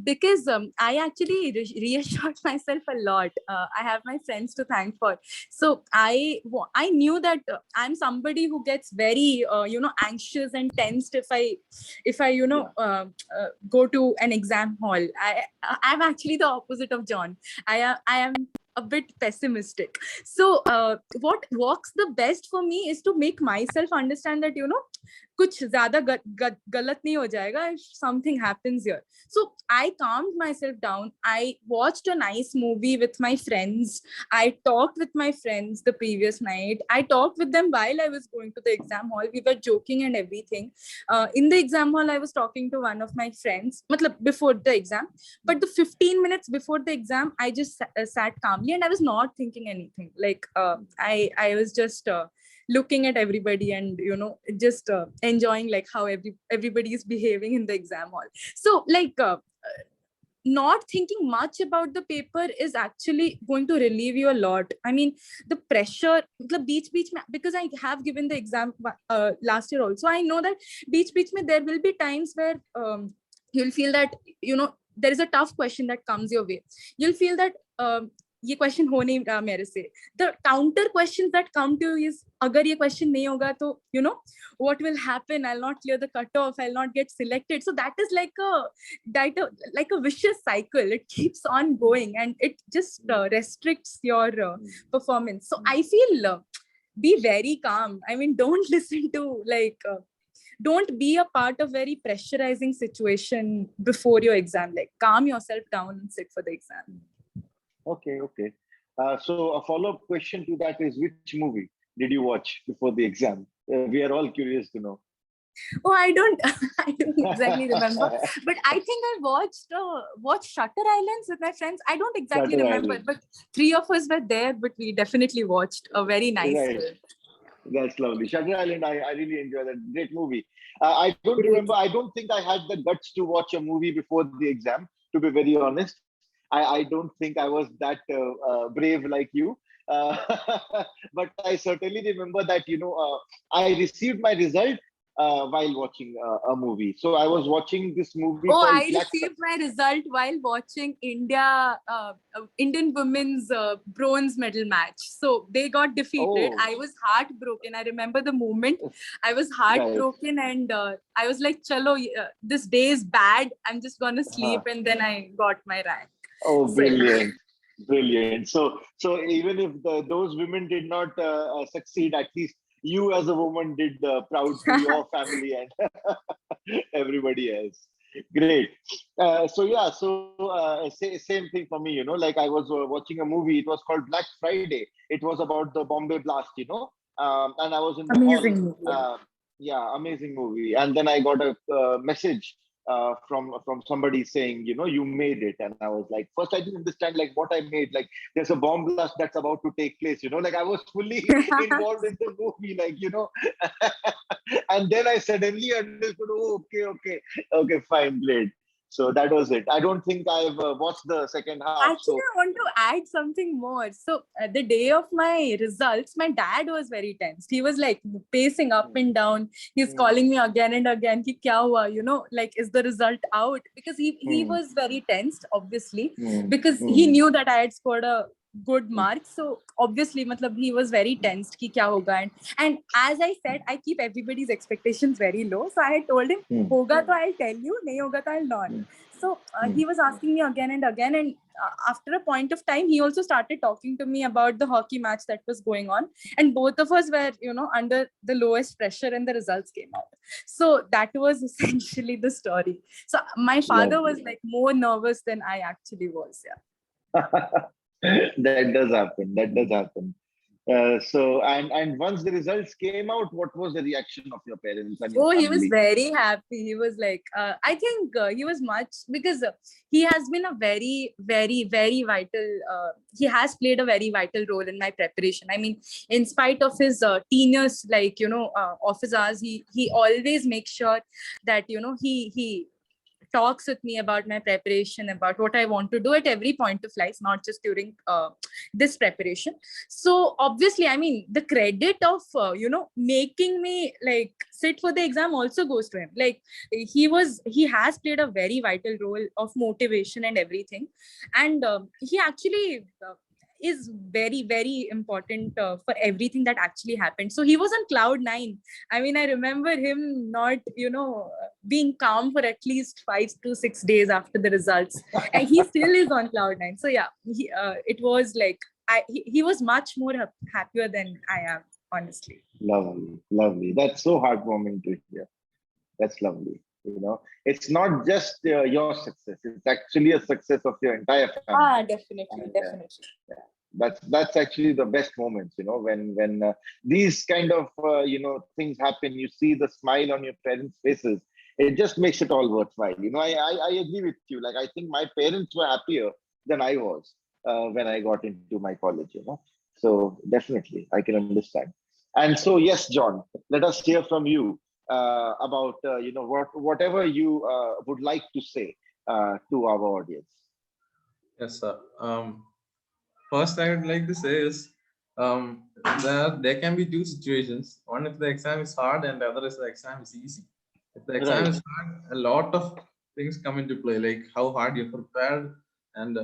Because I actually reassured myself a lot. I have my friends to thank for. So I knew that I'm somebody who gets very anxious and tensed if I go to an exam hall. I'm actually the opposite of John. I am a bit pessimistic. So what works the best for me is to make myself understand that कुछ ज़्यादा गलत नहीं हो जाएगा if something happens here. So I calmed myself down. I watched a nice movie with my friends. I talked with my friends the previous night. I talked with them while I was going to the exam hall. We were joking and everything. In the exam hall, I was talking to one of my friends, before the exam. But the 15 minutes before the exam, I just sat calmly and I was not thinking anything. Like I was just looking at everybody and just enjoying like how everybody is behaving in the exam hall. So like not thinking much about the paper is actually going to relieve you a lot. I mean, the pressure, because I have given the exam last year also, I know that beach mein there will be times where you'll feel that there is a tough question that comes your way. You'll feel that ये question हो नहीं रहा मेरे से. The counter questions that come to you is अगर ये question नहीं होगा तो what will happen? I'll not clear the cutoff. I'll not get selected. So that is like a vicious cycle. It keeps on going and it just restricts your performance. So I feel be very calm. I mean, don't listen to don't be a part of very pressurizing situation before your exam. Like calm yourself down and sit for the exam. Okay. So a follow-up question to that is, which movie did you watch before the exam? We are all curious to know. Oh, I don't exactly remember, but I think I watched Shutter Islands with my friends. I don't exactly remember, but 3 of us were there, but we definitely watched a very nice film. That's lovely. Shutter Island, I really enjoyed that. Great movie. I don't remember. I don't think I had the guts to watch a movie before the exam, to be very honest. I don't think I was that brave like you. But I certainly remember that, I received my result while watching a movie. So I was watching this movie called I CLAT. received my result while watching Indian women's bronze medal match. So they got defeated. I was heartbroken. I remember the moment. I was heartbroken and I was like, chalo, this day is bad. I'm just going to sleep. And then I got my rank. Oh, brilliant. Brilliant. So even if those women did not succeed, at least you as a woman did proud to your family and everybody else. Great. Same thing for me, like I was watching a movie. It was called Black Friday. It was about the Bombay blast, and I was in the amazing hall. Amazing movie. And then I got a message from somebody saying, you made it. And I was like, first I didn't understand like what I made. Like there's a bomb blast that's about to take place, like I was fully involved in the movie, like, and then I suddenly understood, okay, fine, great. So that was it. I don't think I've watched the second half. Actually, I want to add something more. So the day of my results, my dad was very tense. He was like pacing up and down. He's calling me again and again. Ki kya hua? Like, is the result out? Because he was very tensed, obviously, because he knew that I had scored a good mark. So obviously, he was very tensed. Ki kya hoga? And as I said, I keep everybody's expectations very low. So I had told him, hoga to I'll tell you, nahi hoga to I'll not. So he was asking me again and again, and after a point of time, he also started talking to me about the hockey match that was going on, and both of us were, under the lowest pressure, and the results came out. So that was essentially the story. So my father was like more nervous than I actually was. Yeah. That does happen. That does happen. So and once the results came out, what was the reaction of your parents and your Oh, he was family? very happy. He was like, I think he was much, because he has been a very, very, very vital, he has played a very vital role in my preparation. I mean, in spite of his teenage, office hours, he always makes sure that, he talks with me about my preparation, about what I want to do at every point of life, not just during this preparation. So obviously, I mean, the credit of making me like sit for the exam also goes to him. Like he has played a very vital role of motivation and everything, and he actually is very, very important for everything that actually happened. So he was on cloud nine. I mean, I remember him not, being calm for at least 5 to 6 days after the results, and he still is on cloud nine. So yeah, it was like he was much more happier than I am, honestly. Lovely, lovely. That's so heartwarming to hear. That's lovely. It's not just your success; it's actually a success of your entire family. Definitely, And, definitely. that's actually the best moments, when these kind of things happen. You see the smile on your parents' faces. It just makes it all worthwhile. I agree with you. Like, I think my parents were happier than I was when I got into my college. So definitely I can understand. And so, yes, John, let us hear from you about whatever you would like to say to our audience. Yes, sir. First, I would like to say is there can be two situations. One, if the exam is hard, and the other is the exam is easy. If the exam Right. is hard, a lot of things come into play, like how hard you prepared, and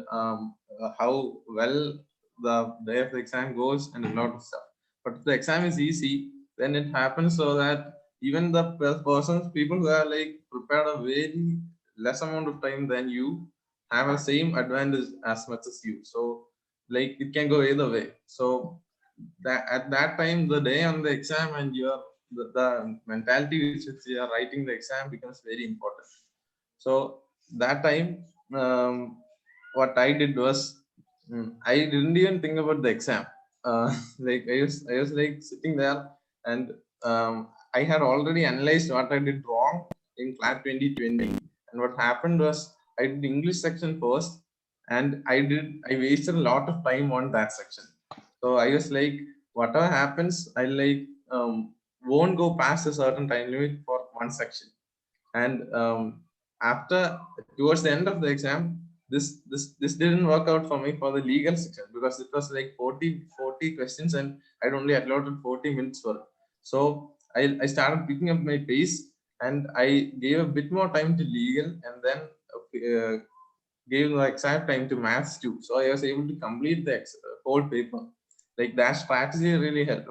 how well the day of the exam goes, and a lot of stuff. But if the exam is easy, then it happens so that even the people who are like prepared a very less amount of time than you have a same advantage as much as you. So like it can go either way. So that at that time, the day on the exam and the mentality which you are writing the exam becomes very important. So that time, what I did was I didn't even think about the exam. Like I was like sitting there, and I had already analyzed what I did wrong in CLAT 2020. And what happened was I did English section first, and I wasted a lot of time on that section. So I was like, whatever happens, I like won't go past a certain time limit for one section. And after towards the end of the exam, this didn't work out for me for the legal section, because it was like 40 questions, and I'd only allotted 40 minutes for it. So I started picking up my pace, and I gave a bit more time to legal, and then gave the exact time to maths too. So I was able to complete the whole paper. Like that strategy really helped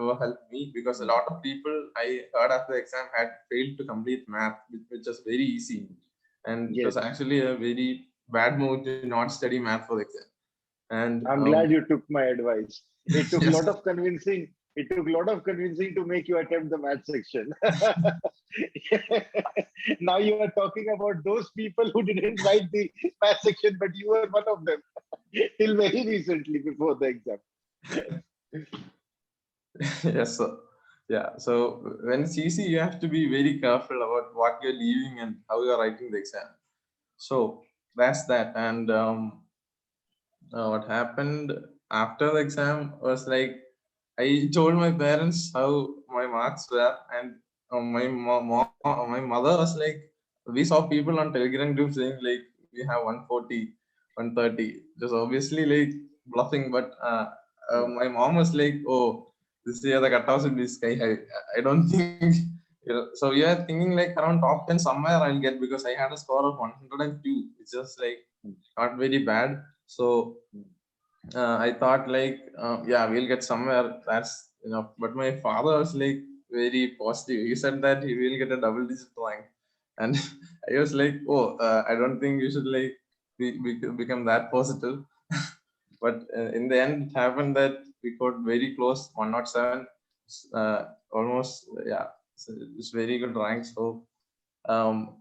me, because a lot of people I heard after the exam had failed to complete math, which was very easy. And it was Yes. actually a very bad move to not study math for the exam. And I'm glad you took my advice. It took a yes, lot of convincing. It took a lot of convincing to make you attempt the math section. Now you are talking about those people who didn't write the math section, but you were one of them till very recently before the exam. yes, sir. Yeah. So when it's easy, you have to be very careful about what you're leaving and how you're writing the exam. So that's that. And what happened after the exam was like I told my parents how my marks were, and my mother was like, we saw people on Telegram group saying like we have 140, 130, just obviously like bluffing. But my mom was like, oh, this year the cutoffs will be sky high. I don't think. So we are thinking like around top 10 somewhere I'll get, because I had a score of 102, which is like not very bad. So I thought like, yeah, we'll get somewhere. That's enough. But my father was like very positive. He said that he will get a double digit rank. And I was like, oh, I don't think you should like become that positive. But in the end, it happened that we got very close, 107, almost, yeah, it's very good rank. So um,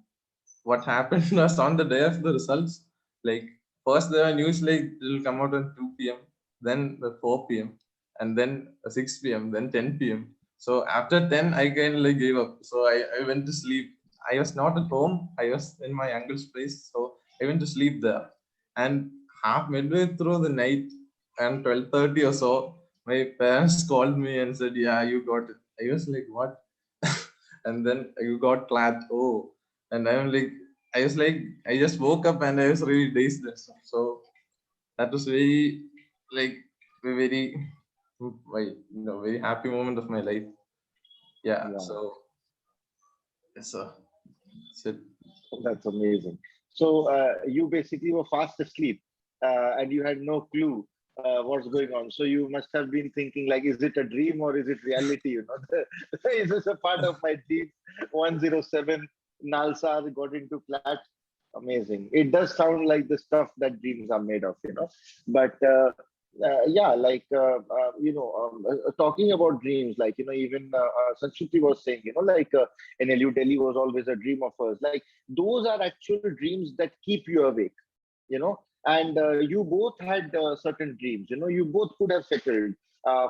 what happened was on the day of the results, like first the news like it will come out at 2 p.m., then the 4 p.m., and then 6 p.m., then 10 p.m. So after 10, I kind of like gave up. So I went to sleep. I was not at home. I was in my uncle's place. So I went to sleep there. And half midway through the night, and 12:30 or so, my parents called me and said, "Yeah, you got it." I was like, "What?" And then you got CLAT. Oh, and I'm like, I was like, I just woke up and I was really dazed. So that was very like a very, very happy moment of my life. Yeah. Yeah, So yes, sir. That's it. that's amazing. So you basically were fast asleep and you had no clue what's going on. So you must have been thinking like, is it a dream or is it reality? You know, is this a part of my dream? 107 Nalsar got into CLAT. Amazing. It does sound like the stuff that dreams are made of, you know. But yeah, like talking about dreams, like even Sanskruti was saying, like NLU Delhi was always a dream of hers. Like those are actual dreams that keep you awake, you know. And you both had certain dreams, you know. You both could have settled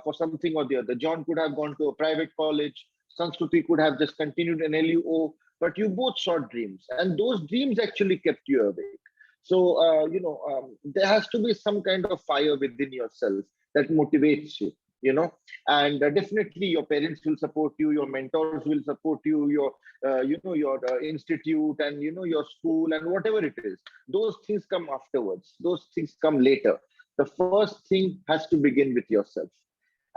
for something or the other. John could have gone to a private college. Sanskruti could have just continued an LUO, but you both sought dreams, and those dreams actually kept you awake. So, there has to be some kind of fire within yourself that motivates you, you know. And definitely, your parents will support you, your mentors will support you, your institute, and your school, and whatever it is. Those things come afterwards. Those things come later. The first thing has to begin with yourself.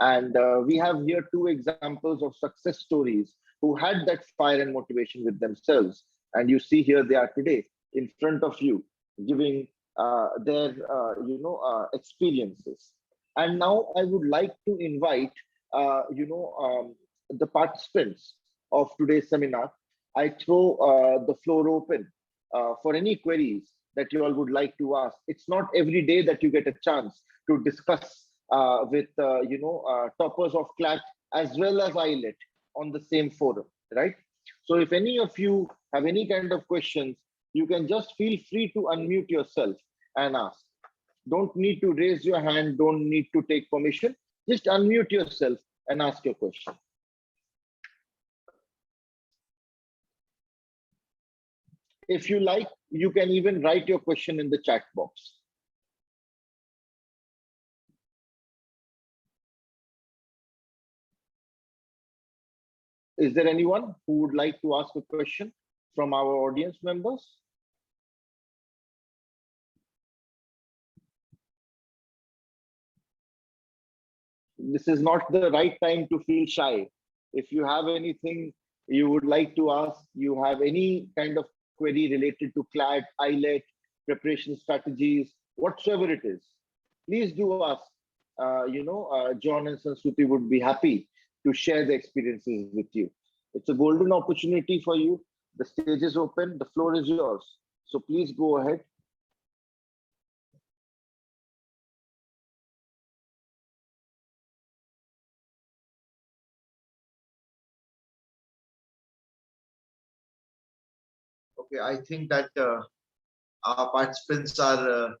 And we have here two examples of success stories who had that fire and motivation with themselves. And you see here they are today in front of you, giving their experiences. And now I would like to invite the participants of today's seminar. I throw the floor open for any queries that you all would like to ask. It's not every day that you get a chance to discuss with toppers of CLAT as well as ILET on the same forum, right? So if any of you have any kind of questions, you can just feel free to unmute yourself and ask. Don't need to raise your hand, don't need to take permission. Just unmute yourself and ask your question. If you like, you can even write your question in the chat box. Is there anyone who would like to ask a question from our audience members? This is not the right time to feel shy. If you have anything you would like to ask, you have any kind of query related to CLAT, ILET, preparation strategies, whatsoever it is, please do ask. John and Sanskruti would be happy to share the experiences with you. It's a golden opportunity for you. The stage is open, the floor is yours. So please go ahead. Okay, I think that our participants are a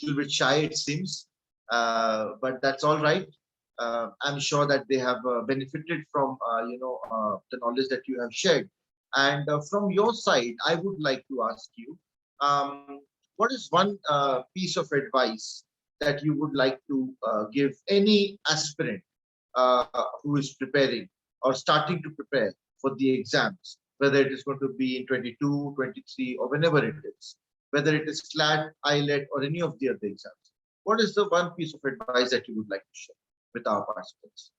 little bit shy, it seems, but that's all right. I'm sure that they have benefited from the knowledge that you have shared. And from your side, I would like to ask you, what is one piece of advice that you would like to give any aspirant who is preparing or starting to prepare for the exams, whether it is going to be in 22, 23, or whenever it is, whether it is CLAT, ILET, or any of the other exams? What is the one piece of advice that you would like to share with our participants?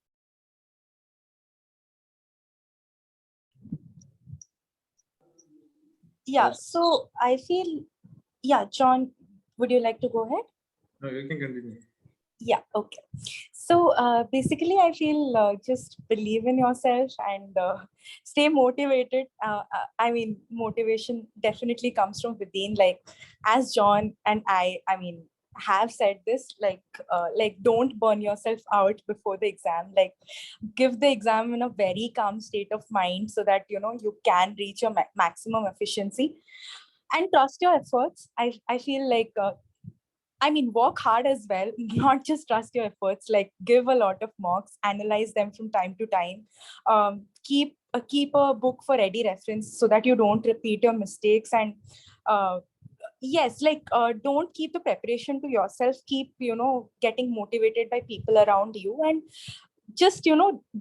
Yeah, so I feel, yeah, John, would you like to go ahead? No, you can continue. Yeah, okay. So basically, I feel just believe in yourself and stay motivated. I mean, motivation definitely comes from within. Like, as John and I mean, have said this, like don't burn yourself out before the exam. Like, give the exam in a very calm state of mind so that you can reach your maximum efficiency and trust your efforts. I feel like I mean, work hard as well, not just trust your efforts, like give a lot of mocks, analyze them from time to time. Keep a book for ready reference so that you don't repeat your mistakes. And yes, like don't keep the preparation to yourself. Keep, getting motivated by people around you. And just,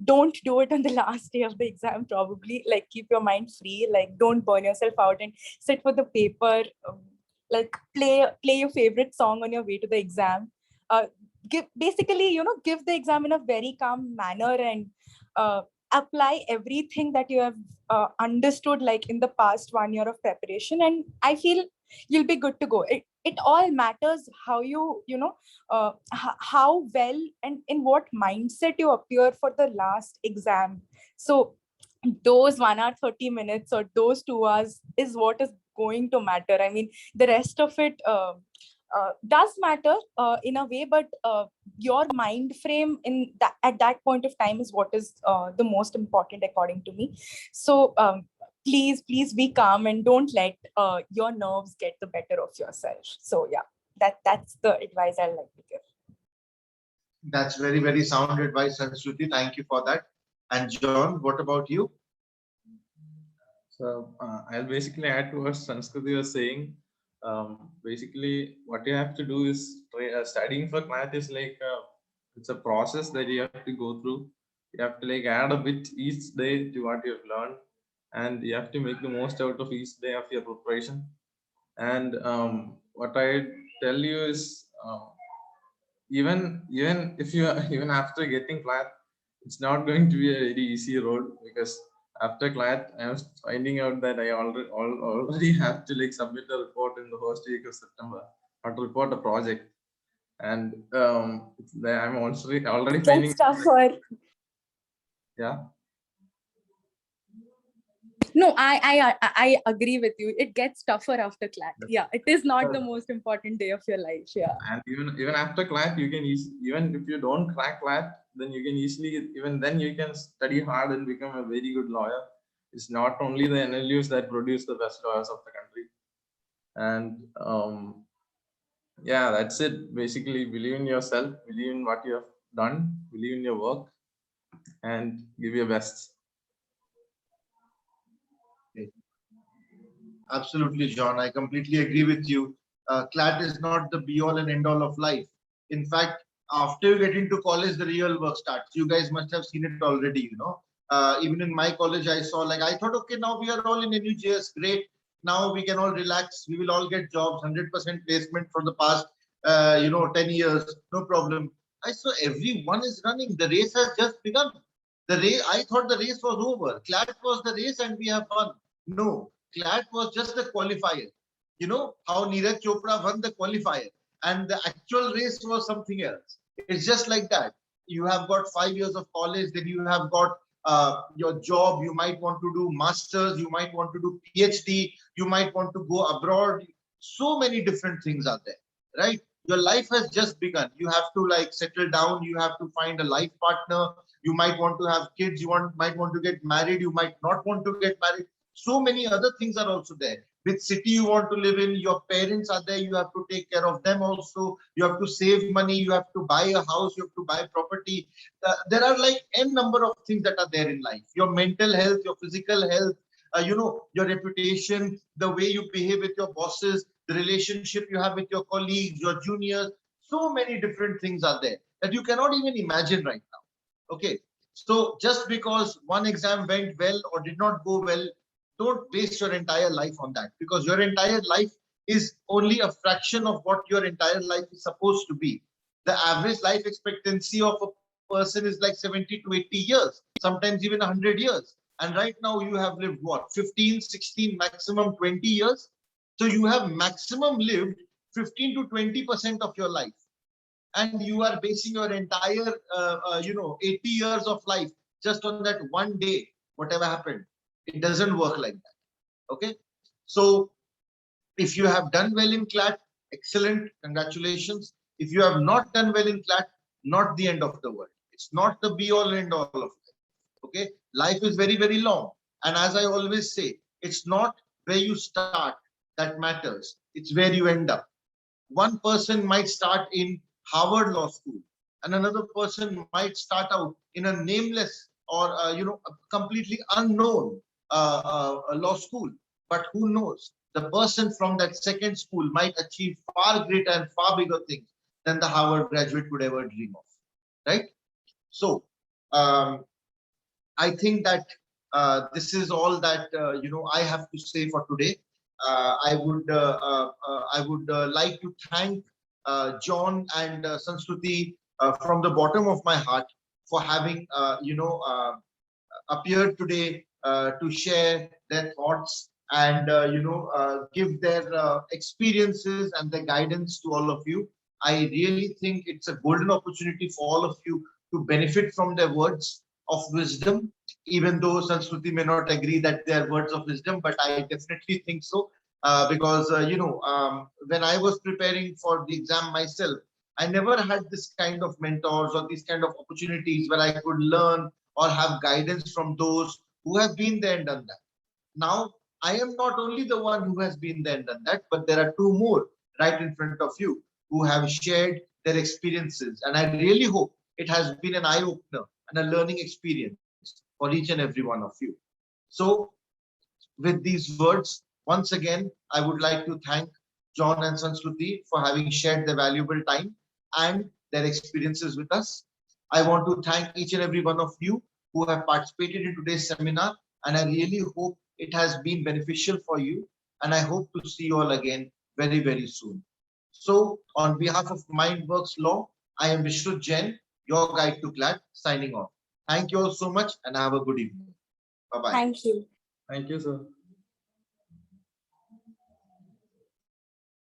don't do it on the last day of the exam, probably. Like, keep your mind free, like don't burn yourself out and sit for the paper. Like play your favorite song on your way to the exam. Give the exam in a very calm manner, and apply everything that you have understood, like in the past 1 year of preparation, and I feel you'll be good to go. It all matters how how well and in what mindset you appear for the last exam. So those 1 hour 30 minutes or those 2 hours is what is going to matter. I mean, the rest of it does matter in a way, but your mind frame in that at that point of time is what is the most important, according to me. So please be calm and don't let your nerves get the better of yourself. So yeah, that's the advice I like to give. That's very, very sound advice, Sanskruti. Thank you for that. And John, what about you? So I'll basically add to what Sanskriti was saying. Basically, what you have to do is studying for CLAT is like it's a process that you have to go through. You have to like add a bit each day to what you have learned, and you have to make the most out of each day of your preparation. And what I tell you is, even if you are even after getting CLAT, it's not going to be a very easy road, because after CLAT I was finding out that I already have to like submit a report in the first week of September, or to report a project. And I'm also already finding Gets tougher. yeah. No, I agree with you. It gets tougher after CLAT. Yeah, it is not the most important day of your life. Yeah. And even after CLAT, you can even if you don't crack CLAT, then you can easily, even then you can study hard and become a very good lawyer. It's not only the NLUs that produce the best lawyers of the country. And yeah, that's it. Basically, believe in yourself, believe in what you have done, believe in your work, and give your best. Absolutely, John. I completely agree with you. CLAT is not the be all and end all of life. In fact, after you get into college, the real work starts. You guys must have seen it already, Even in my college, I saw, like, I thought, okay, now we are all in NUJS, great. Now we can all relax. We will all get jobs, 100% placement for the past, 10 years, no problem. I saw everyone is running. The race has just begun. The race, I thought the race was over. CLAT was the race and we have won. No, CLAT was just the qualifier. You know how Neeraj Chopra won the qualifier, and the actual race was something else. It's just like that. You have got 5 years of college, then you have got your job. You might want to do masters, you might want to do PhD, you might want to go abroad. So many different things are there, right? Your life has just begun. You have to like settle down. You have to find a life partner. You might want to have kids. Might want to get married. You might not want to get married. So many other things are also there. Which city you want to live in, your parents are there, you have to take care of them also. You have to save money, you have to buy a house, you have to buy property. There are like n number of things that are there in life. Your mental health, your physical health, your reputation, the way you behave with your bosses, the relationship you have with your colleagues, your juniors. So many different things are there that you cannot even imagine right now. Okay, so just because one exam went well or did not go well, don't waste your entire life on that, because your entire life is only a fraction of what your entire life is supposed to be. The average life expectancy of a person is like 70 to 80 years, sometimes even 100 years. And right now you have lived what, 15, 16, maximum 20 years. So you have maximum lived 15 to 20% of your life. and you are basing your entire 80 years of life just on that one day, whatever happened. It doesn't work like that. Okay, so if you have done well in CLAT, excellent, congratulations. If you have not done well in CLAT, not the end of the world. It's not the be all and all of life. Okay, life is very, very long, and as I always say, it's not where you start that matters, it's where you end up. One person might start in Harvard Law School, and another person might start out in a nameless or a completely unknown law school. But who knows? The person from that second school might achieve far greater and far bigger things than the Harvard graduate could ever dream of. Right? So I think that this is all that I have to say for today. I would like to thank John and Sanskruti from the bottom of my heart for having appeared today to share their thoughts and give their experiences and their guidance to all of you. I really think it's a golden opportunity for all of you to benefit from their words of wisdom, even though Sanskruti may not agree that they are words of wisdom, but I definitely think so. Because when I was preparing for the exam myself, I never had this kind of mentors or these kind of opportunities where I could learn or have guidance from those who have been there and done that. Now, I am not only the one who has been there and done that, but there are two more right in front of you who have shared their experiences. And I really hope it has been an eye-opener and a learning experience for each and every one of you. So, with these words, once again, I would like to thank John and Sanskruti for having shared their valuable time and their experiences with us. I want to thank each and every one of you who have participated in today's seminar, and I really hope it has been beneficial for you, and I hope to see you all again very, very soon. So, on behalf of MindWorks Law, I am Vishrut Jain, your guide to CLAT, signing off. Thank you all so much and have a good evening. Bye-bye. Thank you. Thank you, sir.